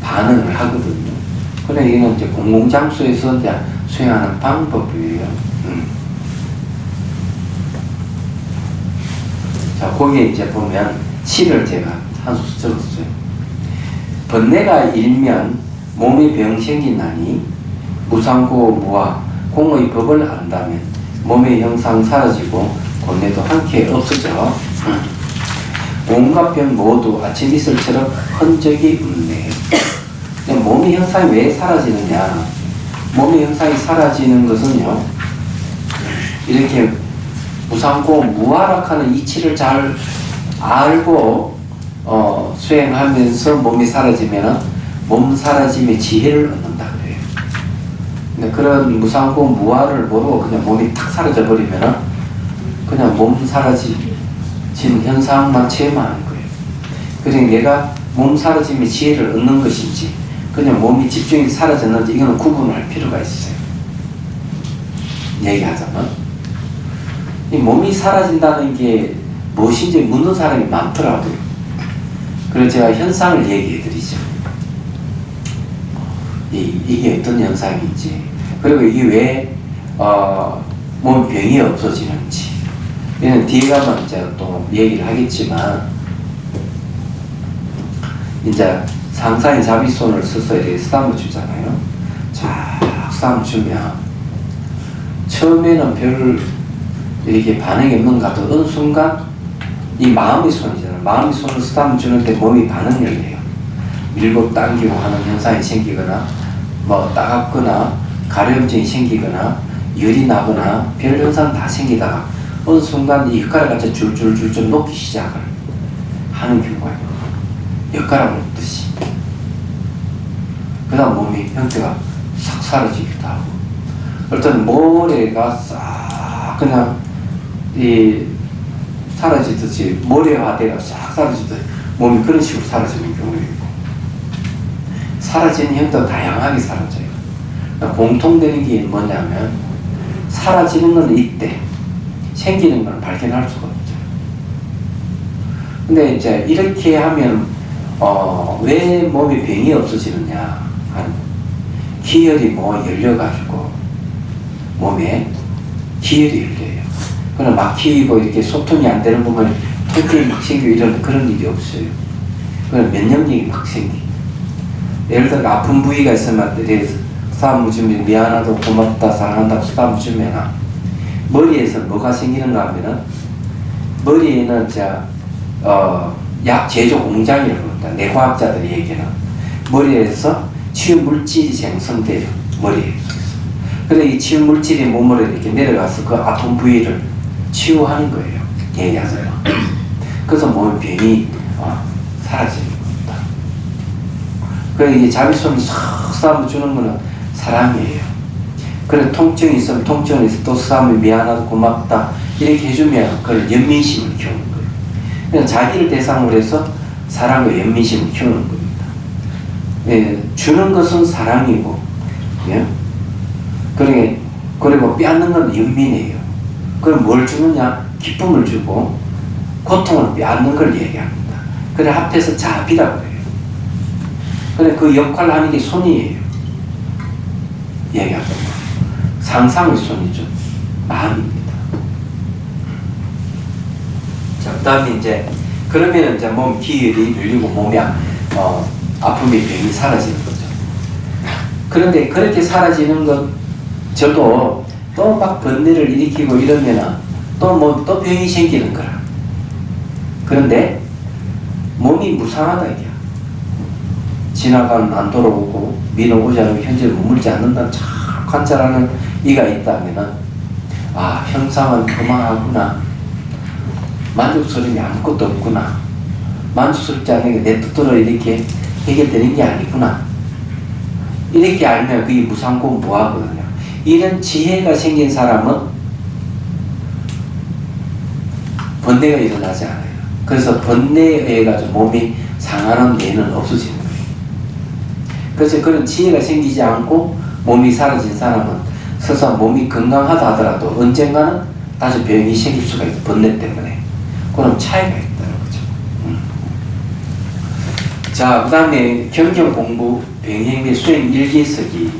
반응을 하거든요. 그래 이거는 이제 공공장소에서 이제 수행하는 방법이에요. 자, 거기에 이제 보면 시를 제가 한 수 적었어요. 번뇌가 일면 몸에 병 생기나니 무상고 무아 공의 법을 안다면 몸의 형상 사라지고 번뇌도 함께 없어져 온갖 병 모두 아침 이슬처럼 흔적이 없네. 몸의 형상이 왜 사라지느냐? 몸의 형상이 사라지는 것은요, 이렇게 무상고 무아락하는 이치를 잘 알고 수행하면서 몸이 사라지면 몸 사라짐의 지혜를 얻는다 그래요. 근데 그런 무상고 무아를 모르고 그냥 몸이 탁 사라져 버리면 그냥 몸 사라진 현상만 체험하는 거예요. 그러니까 내가 몸 사라짐의 지혜를 얻는 것인지 그냥 몸이 집중이 사라졌는지 이거는 구분할 필요가 있어요. 얘기하자면 이 몸이 사라진다는 게 무엇인지 묻는 사람이 많더라고요. 그래서 제가 현상을 얘기해 드리죠. 이게 어떤 현상인지, 그리고 이게 왜 몸 병이 없어지는지, 이는 뒤에 가면 이제 또 얘기를 하겠지만, 이제 상상의 자비손을 써서 이렇게 쓰담을 주잖아요. 쫙 쓰담을 주면 처음에는 별 이렇게 반응이 없는 것 같아도 어느 순간 이 마음의 손이잖아. 마음의 손을 쓰다듬어 주는 때 몸이 반응을 해요. 밀고 당기고 하는 현상이 생기거나 뭐 따갑거나 가려움증이 생기거나 열이 나거나 별 현상 다 생기다가 어느 순간 이 혓가락 같이 줄줄줄줄 녹기 시작을 하는 경우가 있고 엿가락을 놓듯이 그 다음 몸이 형태가 싹 사라지기도 하고 어떤 모래가 싹 그냥 이 사라지듯이 모래화대가 싹 사라지듯이 몸이 그런 식으로 사라지는 경우가 있고 사라지는 형태가 다양하게 사라져요. 그러니까 공통되는 게 뭐냐면 사라지는 건 이때 생기는 건 발견할 수가 없죠. 근데 이제 이렇게 하면 왜 몸에 병이 없어지느냐 하는 기혈이 뭐 열려가지고 몸에 기혈이 열려요. 그럼 막히고 이렇게 소통이 안 되는 부분에 통증이 막 생기고 이런 그런 일이 없어요. 그럼 면역력이 막 생기고 예를 들어 아픈 부위가 있으면 쓰다듬어 주면 미안하다 고맙다 사랑한다고 쓰다듬어 주면 머리에서 뭐가 생기는가 하면은 머리에는 약 제조 공장이라고 합니다. 뇌과학자들이 얘기하는 머리에서 치유 물질이 생성돼요. 머리에. 그래서 이 치유 물질이 몸으로 이렇게 내려가서 그 아픈 부위를 치유하는 거예요. 얘기하세요. 그래서 몸의 병이 사라지는 겁니다. 그래서 이게 자기 손을 싹 쓰다듬어 주는 거는 사랑이에요. 그래 통증이 있으면 통증이 있어 또 쓰다듬으면 미안하다 고맙다 이렇게 해주면 그걸 연민심을 키우는 거예요. 그냥 자기를 대상으로 해서 사랑과 연민심을 키우는 겁니다. 예, 주는 것은 사랑이고, 예? 그리고 빼앗는 건 연민이에요. 그럼 뭘 주느냐? 기쁨을 주고, 고통을 빼앗는 걸 얘기합니다. 그래, 합해서 자비라고 해요. 그래, 그 역할을 하는 게 손이에요. 얘기합니다. 상상의 손이죠. 마음입니다. 자, 그 다음에 이제, 그러면 이제 몸 기혈이 눌리고 몸이 아픔의 병이 사라지는 거죠. 그런데 그렇게 사라지는 것, 저도 또 막 번뇌를 일으키고 이러면 또 병이 생기는 거라. 그런데 몸이 무상하다 이게. 지나가는 안 돌아오고 미는 오지 않으면 현재를 머물지 않는다는 참 관찰하는 이가 있다면은 형상은 허망하구나. 만족스러움이 아무것도 없구나. 만족스럽지 않은 게 내 뜻대로 이렇게 해결되는 게 아니구나. 이렇게 알면 그게 무상공무하거든요. 이런 지혜가 생긴 사람은 번뇌가 일어나지 않아요. 그래서 번뇌에 의해 가지고 몸이 상하는 예는 없어지는 거예요. 그래서 그런 지혜가 생기지 않고 몸이 사라진 사람은 서서 몸이 건강하다 하더라도 언젠가는 다시 병이 생길 수가 있어요. 번뇌 때문에. 그런 차이가 있다는 거죠. 자, 그 다음에 경경공부 병행 및 수행 일기쓰기.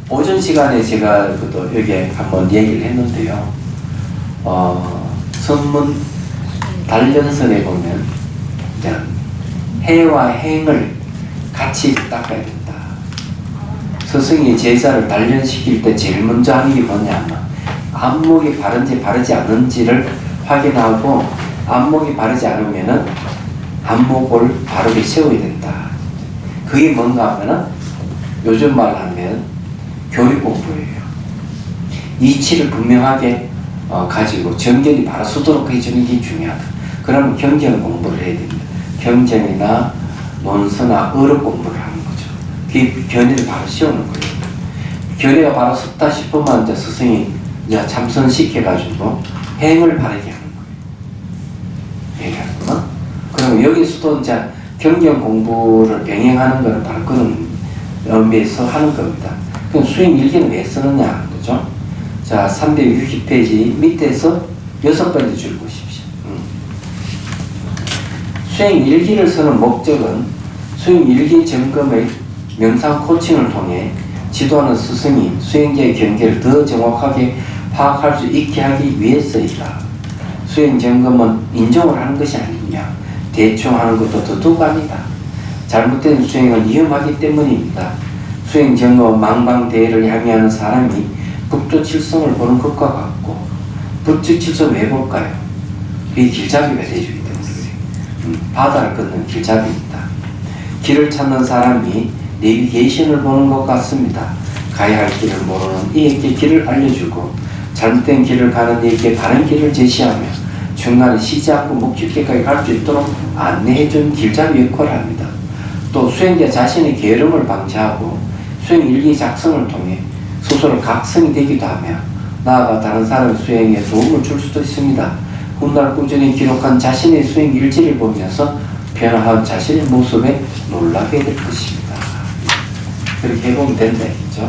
오전 시간에 제가 여기 한번 얘기를 했는데요. 선문 단련선에 보면 해와 행을 같이 닦아야 된다. 스승이 제자를 단련시킬 때 제일 먼저 하는 게 뭐냐면 안목이 바른지 바르지 않은지를 확인하고 안목이 바르지 않으면은 안목을 바르게 세워야 된다. 그게 뭔가 하면은 요즘 말로 하면 교육 공부예요. 이치를 분명하게 가지고 정견이 바로 서도록 해주는 게 중요하다. 그러면 경전 공부를 해야 됩니다. 경전이나 논서나 어록 공부를 하는 거죠. 그 견해를 바로 씌우는 거예요. 견해가 바로 섰다 싶으면 이제 스승이 이제 참선시켜가지고 행을 바르게 하는 거예요. 얘기하는 거. 그럼 여기서도 이제 경전 공부를 병행하는 거는 바로 그런 의미에서 하는 겁니다. 그럼 수행 일기는 왜 쓰느냐 하는 거죠. 자, 360페이지 밑에서 6번째 줄 보십시오. 수행 일기를 쓰는 목적은 수행 일기 점검의 명상 코칭을 통해 지도하는 스승이 수행자의 경계를 더 정확하게 파악할 수 있게 하기 위해서이다. 수행 점검은 인정을 하는 것이 아니냐. 대충 하는 것도 도둑 아니다. 잘못된 수행은 위험하기 때문입니다. 수행 점검 망방대해를 향유하는 사람이 북두 칠성을 보는 것과 같고, 북두 칠성 왜 볼까요? 이 길잡이가 되주기 때문에 바다를 걷는 길잡이입니다. 길을 찾는 사람이 내비게이션을 보는 것 같습니다. 가야 할 길을 모르는 이에게 길을 알려주고, 잘못된 길을 가는 이에게 바른 길을 제시하며 중간에 쉬지 않고 목적지까지 갈 수 있도록 안내해준 길잡이 역할을 합니다. 또 수행자 자신의 게으름을 방지하고 수행 일기 작성을 통해 스스로 각성이 되기도 하며 나아가 다른 사람의 수행에 도움을 줄 수도 있습니다. 훗날 꾸준히 기록한 자신의 수행 일지를 보면서 변화한 자신의 모습에 놀라게 될 것입니다. 그렇게 해보면 된다 했죠.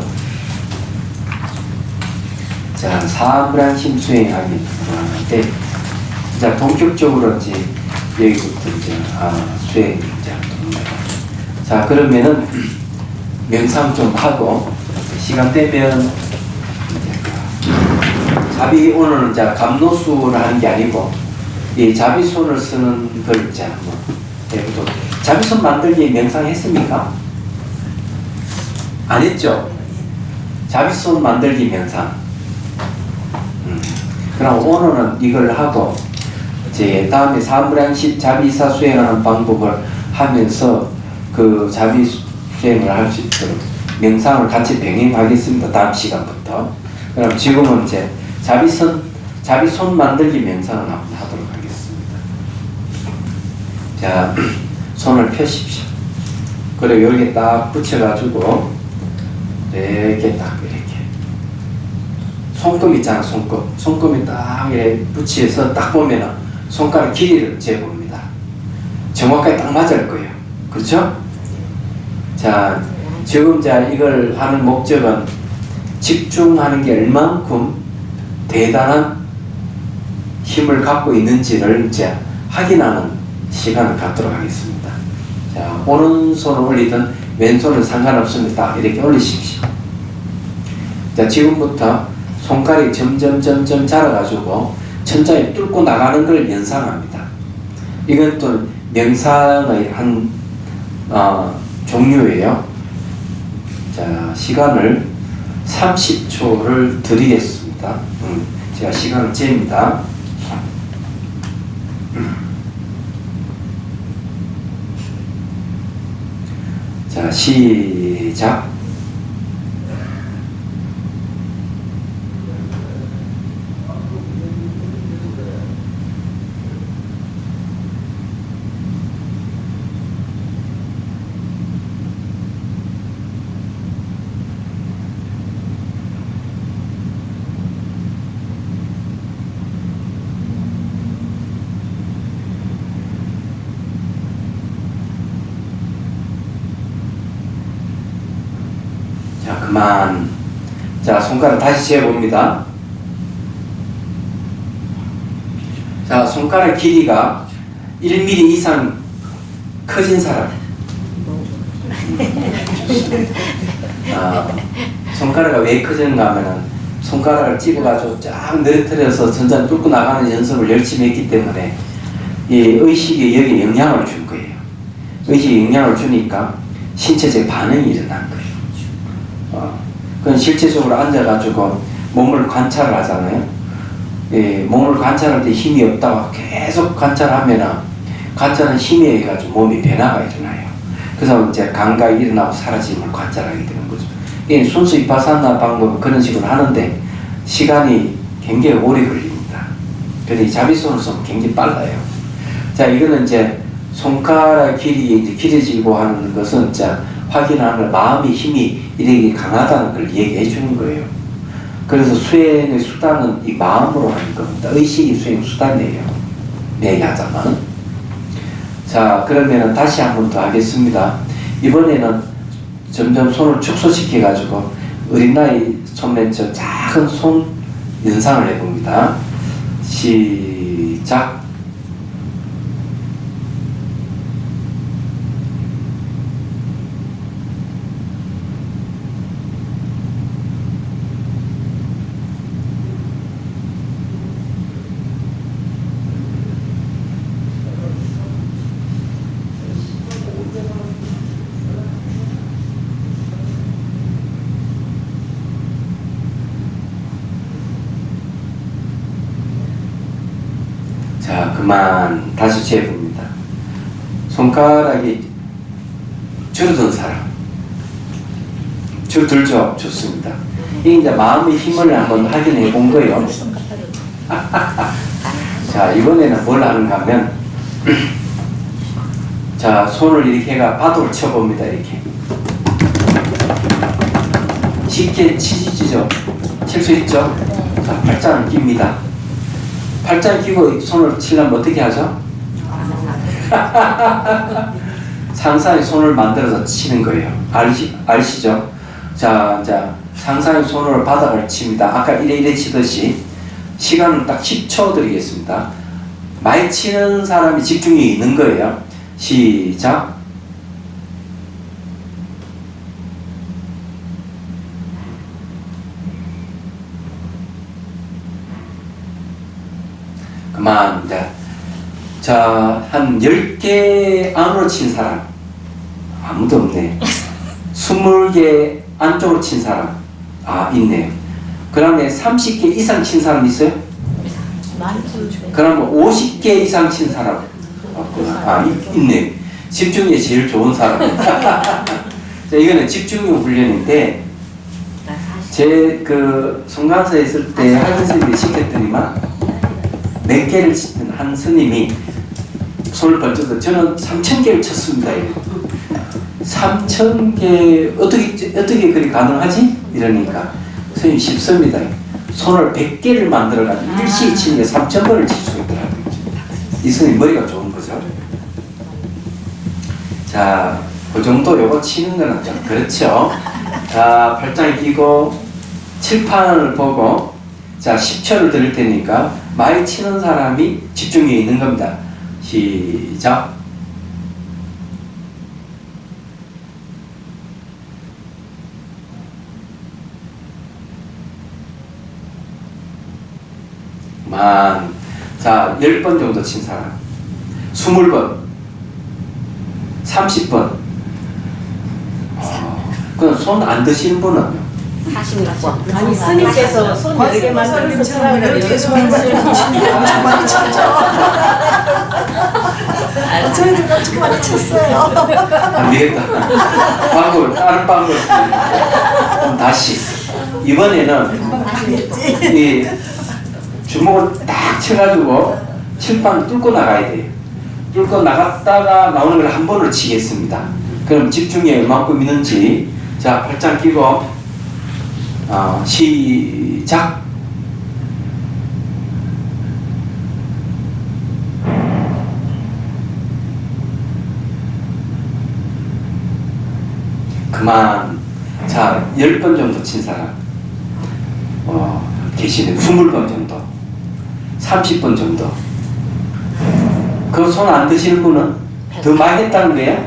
자, 사불안심 수행하기 들어가는데, 자, 본격적으로 이제 여기부터 이제 수행 이제 합니다. 자, 그러면은 명상 좀 하고 시간 되면 자비, 오늘은 이제 감노수를 하는 게 아니고 이 자비손을 쓰는 걸 이제 한번 해보도. 자비손 만들기 명상했습니까? 안 했죠? 자비손 만들기 명상. 그럼 오늘은 이걸 하고 이제 다음에 사불안식 자비사 수행하는 방법을 하면서 그 자비 수행을 할 수 있도록 명상을 같이 병행하겠습니다. 다음 시간부터. 그럼 지금은 이제 자비손 만들기 명상을 한번 하도록 하겠습니다. 자, 손을 펴십시오. 그리고 여기 딱 붙여가지고 이렇게 딱 이렇게 손금 있잖아. 손금이 딱 이렇게 붙여서 딱 보면은 손가락 길이를 재봅니다. 정확하게 딱 맞을 거예요. 그렇죠? 자, 지금 이걸 하는 목적은 집중하는 게 얼만큼 대단한 힘을 갖고 있는지를 이제 확인하는 시간을 갖도록 하겠습니다. 자, 오른손을 올리든 왼손은 상관없습니다. 이렇게 올리십시오. 자, 지금부터 손가락이 점점 자라가지고 천장에 뚫고 나가는 걸 연상합니다. 이건 또 명상의 한 종류예요. 자, 시간을 30초를 드리겠습니다. 제가 시간을 잽니다. 자, 시작. 자, 그만. 자, 손가락 다시 재봅니다. 자, 손가락 길이가 1mm 이상 커진 사람. 손가락이 왜 커지는가 하면은 손가락을 찝어가지고 쫙 늘어뜨려서 전장 뚫고 나가는 연습을 열심히 했기 때문에 이 의식이 여기에 영향을 준 거예요. 의식이 영향을 주니까 신체적 반응이 일어난 거예요. 그건 실제적으로 앉아가지고 몸을 관찰을 하잖아요. 예, 몸을 관찰할 때 힘이 없다고 계속 관찰하면은 관찰은 힘에 의해가지고 몸이 변화가 일어나요. 그래서 이제 감각이 일어나고 사라짐을 관찰하게 되는 거죠. 예, 순수 비파사나 방법은 그런 식으로 하는데 시간이 굉장히 오래 걸립니다. 그래서 자비손을 쓰면 굉장히 빨라요. 자, 이거는 이제 손가락 길이 이제 길어지고 하는 것은 자, 확인하는 마음의 힘이 이렇게 강하다는 걸 얘기해 주는 거예요. 그래서 수행의 수단은 이 마음으로 하는 겁니다. 의식이 수행 수단이에요. 얘기하자면. 자, 그러면 다시 한 번 더 하겠습니다. 이번에는 점점 손을 축소시켜 가지고 어린아이 손맨 저 작은 손 연상을 해봅니다. 시작. 그만 다시 재봅니다. 손가락이 줄어든 사람. 줄어들죠? 좋습니다. 이게 이제 마음의 힘을 한번 확인해 본 거예요. 자, 이번에는 뭘 하는가 하면, 자, 손을 이렇게 해가 파도를 쳐봅니다. 이렇게. 쉽게 치시죠? 칠 수 있죠? 자, 팔짱을 낍니다. 팔짱 끼고 손을 치려면 어떻게 하죠? 상상의 손을 만들어서 치는 거예요. 아시죠? 자, 상상의 손으로 바닥을 칩니다. 아까 이래 치듯이 시간을 딱 10초 드리겠습니다. 많이 치는 사람이 집중이 있는 거예요. 시작. 그만. 자, 한 10개 안으로 친 사람 아무도 없네. 20개 안쪽으로 친 사람 있네요. 그 다음에 30개 이상 친 사람 있어요? 그럼 50개 이상 친 사람 있네. 집중이 제일 좋은 사람입니다. 자, 이거는 집중력 훈련인데 제 그 성강사에 있을 때 할머니 선생님이 시켰더니만 몇 개를 치던 한 스님이 손을 번쩍 저는 3,000개를 쳤습니다. 3,000개 어떻게 그리 가능하지? 이러니까 선생님 쉽습니다. 손을 100개를 만들어가지고 일시에 치는 게 3,000번을 칠 수 있더라고요. 이 선생님 머리가 좋은 거죠. 자, 그 정도 요거 치는 거는 좀 그렇죠. 자, 팔짱 끼고 칠판을 보고 자, 10초를 드릴 테니까 많이 치는 사람이 집중이 있는 겁니다. 시작. 자, 10번 정도 친 사람, 20번, 30번. 그럼 손 안 드시는 분은요? 46번. 아니, 스님께서 손 10개 만들어서 치라고 그러는데 손을 엄청 많이 쳤죠. 저희도 엄청 많이 쳤어요. 안 되겠다. 다른 방법을 그럼 다시. 이번에는 이 주먹을 딱 쳐가지고 칠판 뚫고 나가야 돼요. 뚫고 나갔다가 나오는 걸 한 번으로 치겠습니다. 그럼 집중이 얼마큼 있는지. 자, 팔짱 끼고 시작. 그만. 자, 10번 정도 친 사람 계시네. 20번 정도, 30번 정도. 그 손 안 드시는 분은 더 많이 했다는 거예요?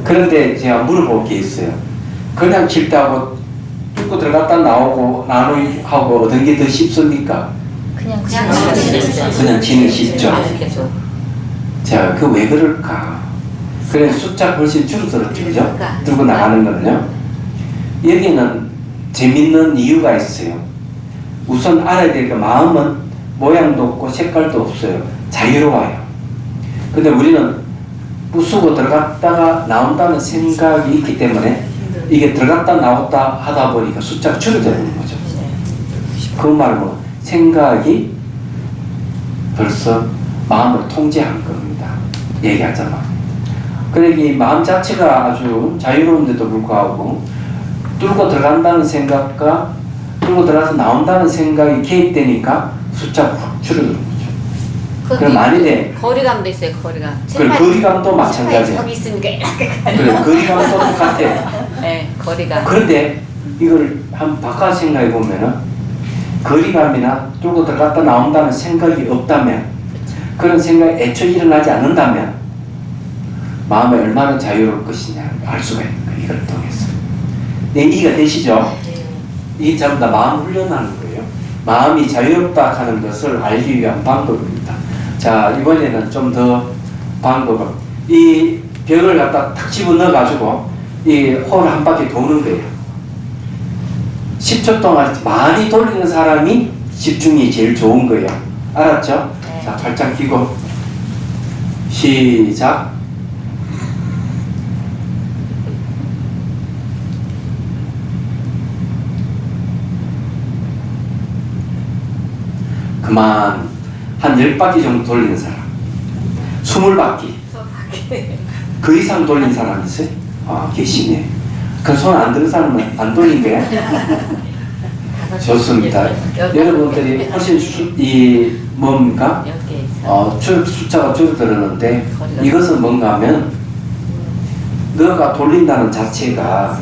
그런데 제가 물어볼 게 있어요. 그냥 칠 때 하고 뚫고 들어갔다 나오고 나누고 얻은 게 더 쉽습니까? 그냥 치는 게 쉽죠. 자, 그 왜 그럴까? 그래, 숫자 훨씬 줄어들었죠, 그죠? 들고 나가는 거는요. 여기는 재밌는 이유가 있어요. 우선 알아야 될 게 마음은 모양도 없고 색깔도 없어요. 자유로워요. 근데 우리는 부수고 들어갔다가 나온다는 생각이 있기 때문에 이게 들어갔다 나왔다 하다 보니까 숫자가 줄어드는 거죠. 그 말로 생각이 벌써 마음을 통제한 겁니다. 얘기하자면. 그러니까 이 마음 자체가 아주 자유로운데도 불구하고 뚫고 들어간다는 생각과 뚫고 들어가서 나온다는 생각이 개입되니까 숫자가 확 줄어드는 거죠. 그럼 만일에 거리감도 있어요. 거리감. 그래, 거리감도 마찬가지예요. 섭이 있으니까 이렇게 그래, 거리감도 똑같아. 네, 거리감. 그런데 이걸 한번 바꿔 생각해 보면은 거리감이나 뚫고 들어갔다 나온다는 생각이 없다면, 그런 생각이 애초에 일어나지 않는다면 마음이 얼마나 자유로울 것이냐 알 수가 있는 거예요. 이걸 통해서. 네, 이해가 되시죠? 이게 전부 다 마음 훈련하는 거예요. 마음이 자유롭다 하는 것을 알기 위한 방법입니다. 자, 이번에는 좀 더 방법은 이 벽을 갖다 탁 집어넣어 가지고 이 홀 한 바퀴 도는 거예요. 10초 동안 많이 돌리는 사람이 집중이 제일 좋은 거예요. 알았죠? 자, 팔짱 끼고 시작. 그만. 한 10바퀴 정도 돌리는 사람, 20바퀴 그 이상 돌린 사람 있어요? 아, 계시네. 그럼 손 안 드는 사람은 안 돌린 게 좋습니다. 여러분들이 훨씬 이 뭡니까? 숫자가 줄어들었는데 이것은 뭔가 하면 너가 돌린다는 자체가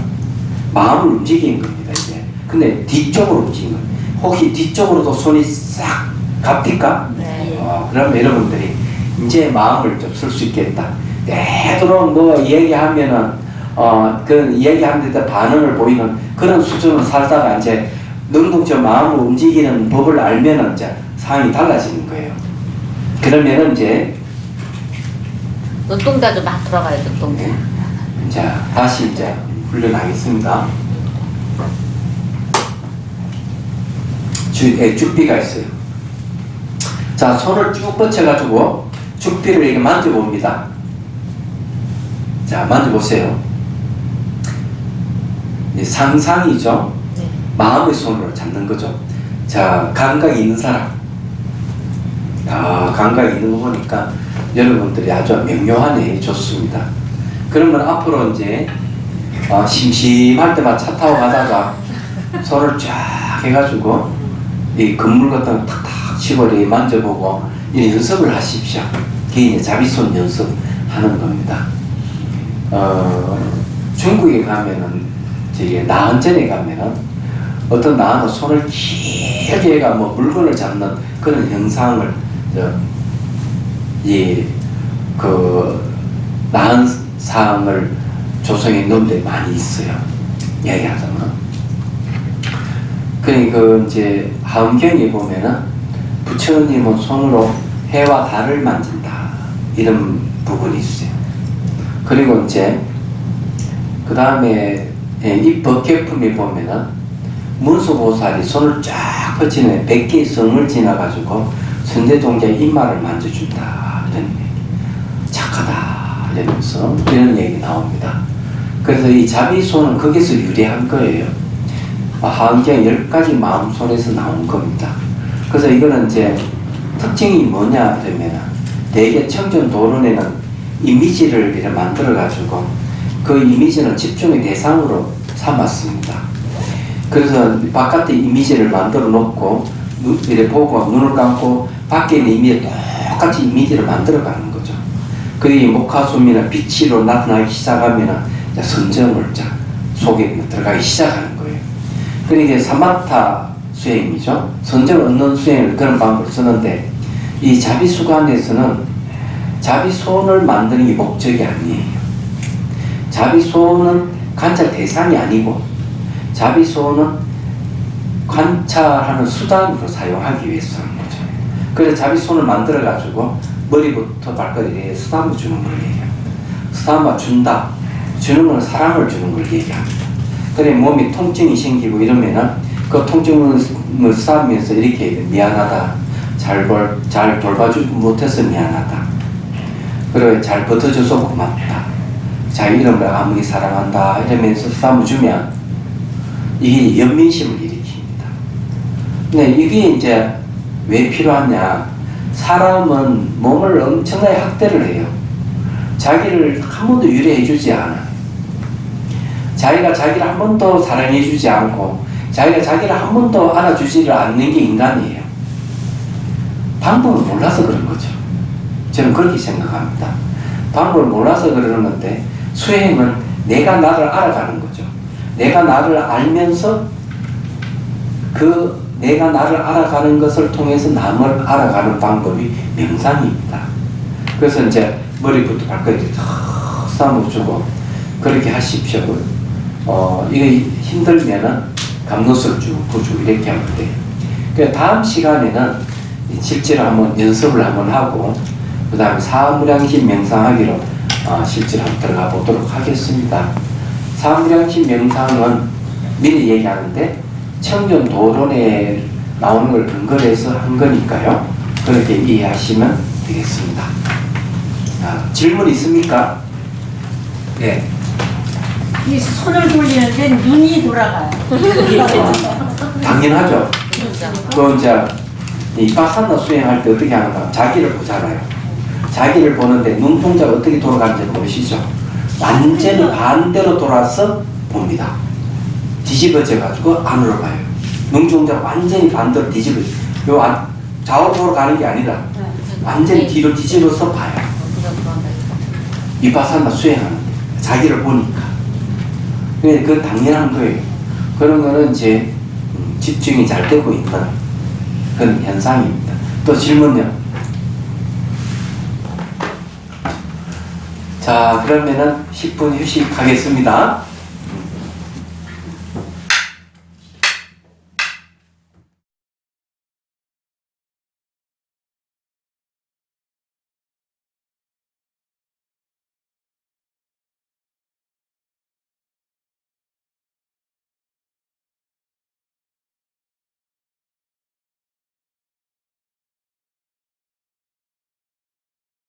마음을 움직이는 겁니다. 이제. 근데 뒤쪽으로 움직이는 거예요. 혹시 뒤쪽으로도 손이 싹 갑니까? 네. 그러면 여러분들이 이제 마음을 좀 쓸 수 있겠다. 되도록 뭐 이야기하면은 그 이야기하는 데 반응을 보이는 그런 수준으로 살다가 이제 능동적 마음을 움직이는 법을 알면은 이제 상황이 달라지는 거예요. 그러면은 이제 눈동자도 막 돌아가요, 눈동자. 자, 다시 이제 훈련하겠습니다. 죽비가 있어요. 자, 손을 쭉 뻗쳐가지고 죽비를 이렇게 만져봅니다. 자, 만져보세요. 상상이죠. 네. 마음의 손으로 잡는 거죠. 자, 감각이 있는 사람. 감각이 있는 거 보니까 여러분들이 아주 명료하네. 좋습니다. 그러면 앞으로 이제 심심할 때마다 차 타고 가다가 손을 쫙 해가지고 이 건물 같은 거 탁탁 치고 이렇게 만져보고 이 연습을 하십시오. 개인의 자비손 연습하는 겁니다. 중국에 가면은 저기 나은전에 가면은 어떤 나은은 손을 길게 해가 뭐 물건을 잡는 그런 형상을 나은상을 조성해 놓은 데 많이 있어요. 얘기하자면. 그러니까 이제 하음경에 보면은 부처님은 손으로 해와 달을 만진다 이런 부분이 있어요. 그리고 이제 그 다음에 이 법계품에 보면은 문수보살이 손을 쫙 뻗치는 100개의 성을 지나가지고 선대동자의 입말을 만져준다 이런 얘기. 착하다 이러면서 이런 얘기 나옵니다. 그래서 이 자비손은 거기서 유래한 거예요. 하은경 10가지 마음손에서 나온 겁니다. 그래서 이거는 이제 특징이 뭐냐 그러면 대개 청전도론에는 이미지를 이렇게 만들어 가지고 그 이미지는 집중의 대상으로 삼았습니다. 그래서 바깥에 이미지를 만들어 놓고 이렇게 보고 눈을 감고 밖에 있는 이미지 똑같이 이미지를 만들어 가는 거죠. 그게 목화수미나 빛으로 나타나기 시작하면 선정을 속에 들어가기 시작하는 거예요. 그러니까 사마타 수행이죠. 선정을 얻는 수행을 그런 방법을 쓰는데 이 자비수관에서는 자비손을 만드는 게 목적이 아니에요. 자비손은 관찰 대상이 아니고 자비손은 관찰하는 수단으로 사용하기 위해서 하는 거죠. 그래서 자비손을 만들어 가지고 머리부터 발끝에 쓰다듬어 주는 걸 얘기합니다. 쓰다듬어 준다. 주는 건 사랑을 주는 걸 얘기합니다. 그래 몸이 통증이 생기고 이러면은 그 통증을 쓰다듬으면서 이렇게 미안하다. 잘 돌봐주지 못해서 미안하다. 그리고 잘 버텨줘서 고맙다. 자기 이름을 아무리 사랑한다. 이러면서 쓰다듬어 주면 이게 연민심을 일으킵니다. 근데 이게 이제 왜 필요하냐? 사람은 몸을 엄청나게 학대를 해요. 자기를 한 번도 유래해주지 않아요. 자기가 자기를 한 번도 사랑해주지 않고 자기가 자기를 한 번도 안아주지를 않는 게 인간이에요. 방법을 몰라서 그런 거죠. 저는 그렇게 생각합니다. 방법을 몰라서 그러는 건데 수행은 내가 나를 알아가는 거죠. 내가 나를 알면서 그 내가 나를 알아가는 것을 통해서 남을 알아가는 방법이 명상입니다. 그래서 이제 머리부터 발끝까지 탁 쌓아주고 그렇게 하십시오. 이게 힘들면은 감노설 쭉 이렇게 하면 돼요. 그 다음 시간에는 실제로 한번 연습을 한번 하고 그 다음에 사무량심 명상하기로 실제로 한번 들어가 보도록 하겠습니다. 사무량심 명상은 미리 얘기하는데 청전도론에 나오는 걸 근거로 해서 한 거니까요. 그렇게 이해하시면 되겠습니다. 자, 질문 있습니까? 네. 이 손을 돌리는데 눈이 돌아가요. 당연하죠. 그 이제 이 바사나 수행할 때 어떻게 하는가? 자기를 보잖아요. 자기를 보는데 눈동자가 어떻게 돌아가는지 모르시죠? 완전히 반대로 돌아서 봅니다. 뒤집어져 가지고 안으로 가요. 눈동자가 완전히 반대로 뒤집어져. 좌우로 가는 게 아니라 완전히 뒤로 뒤집어서 봐요. 비파사나 수행하는 자기를 보니까. 근데 그건 당연한 거예요. 그런 거는 이제 집중이 잘 되고 있는 그런 현상입니다. 또 질문요. 자, 그러면은 10분 휴식하겠습니다.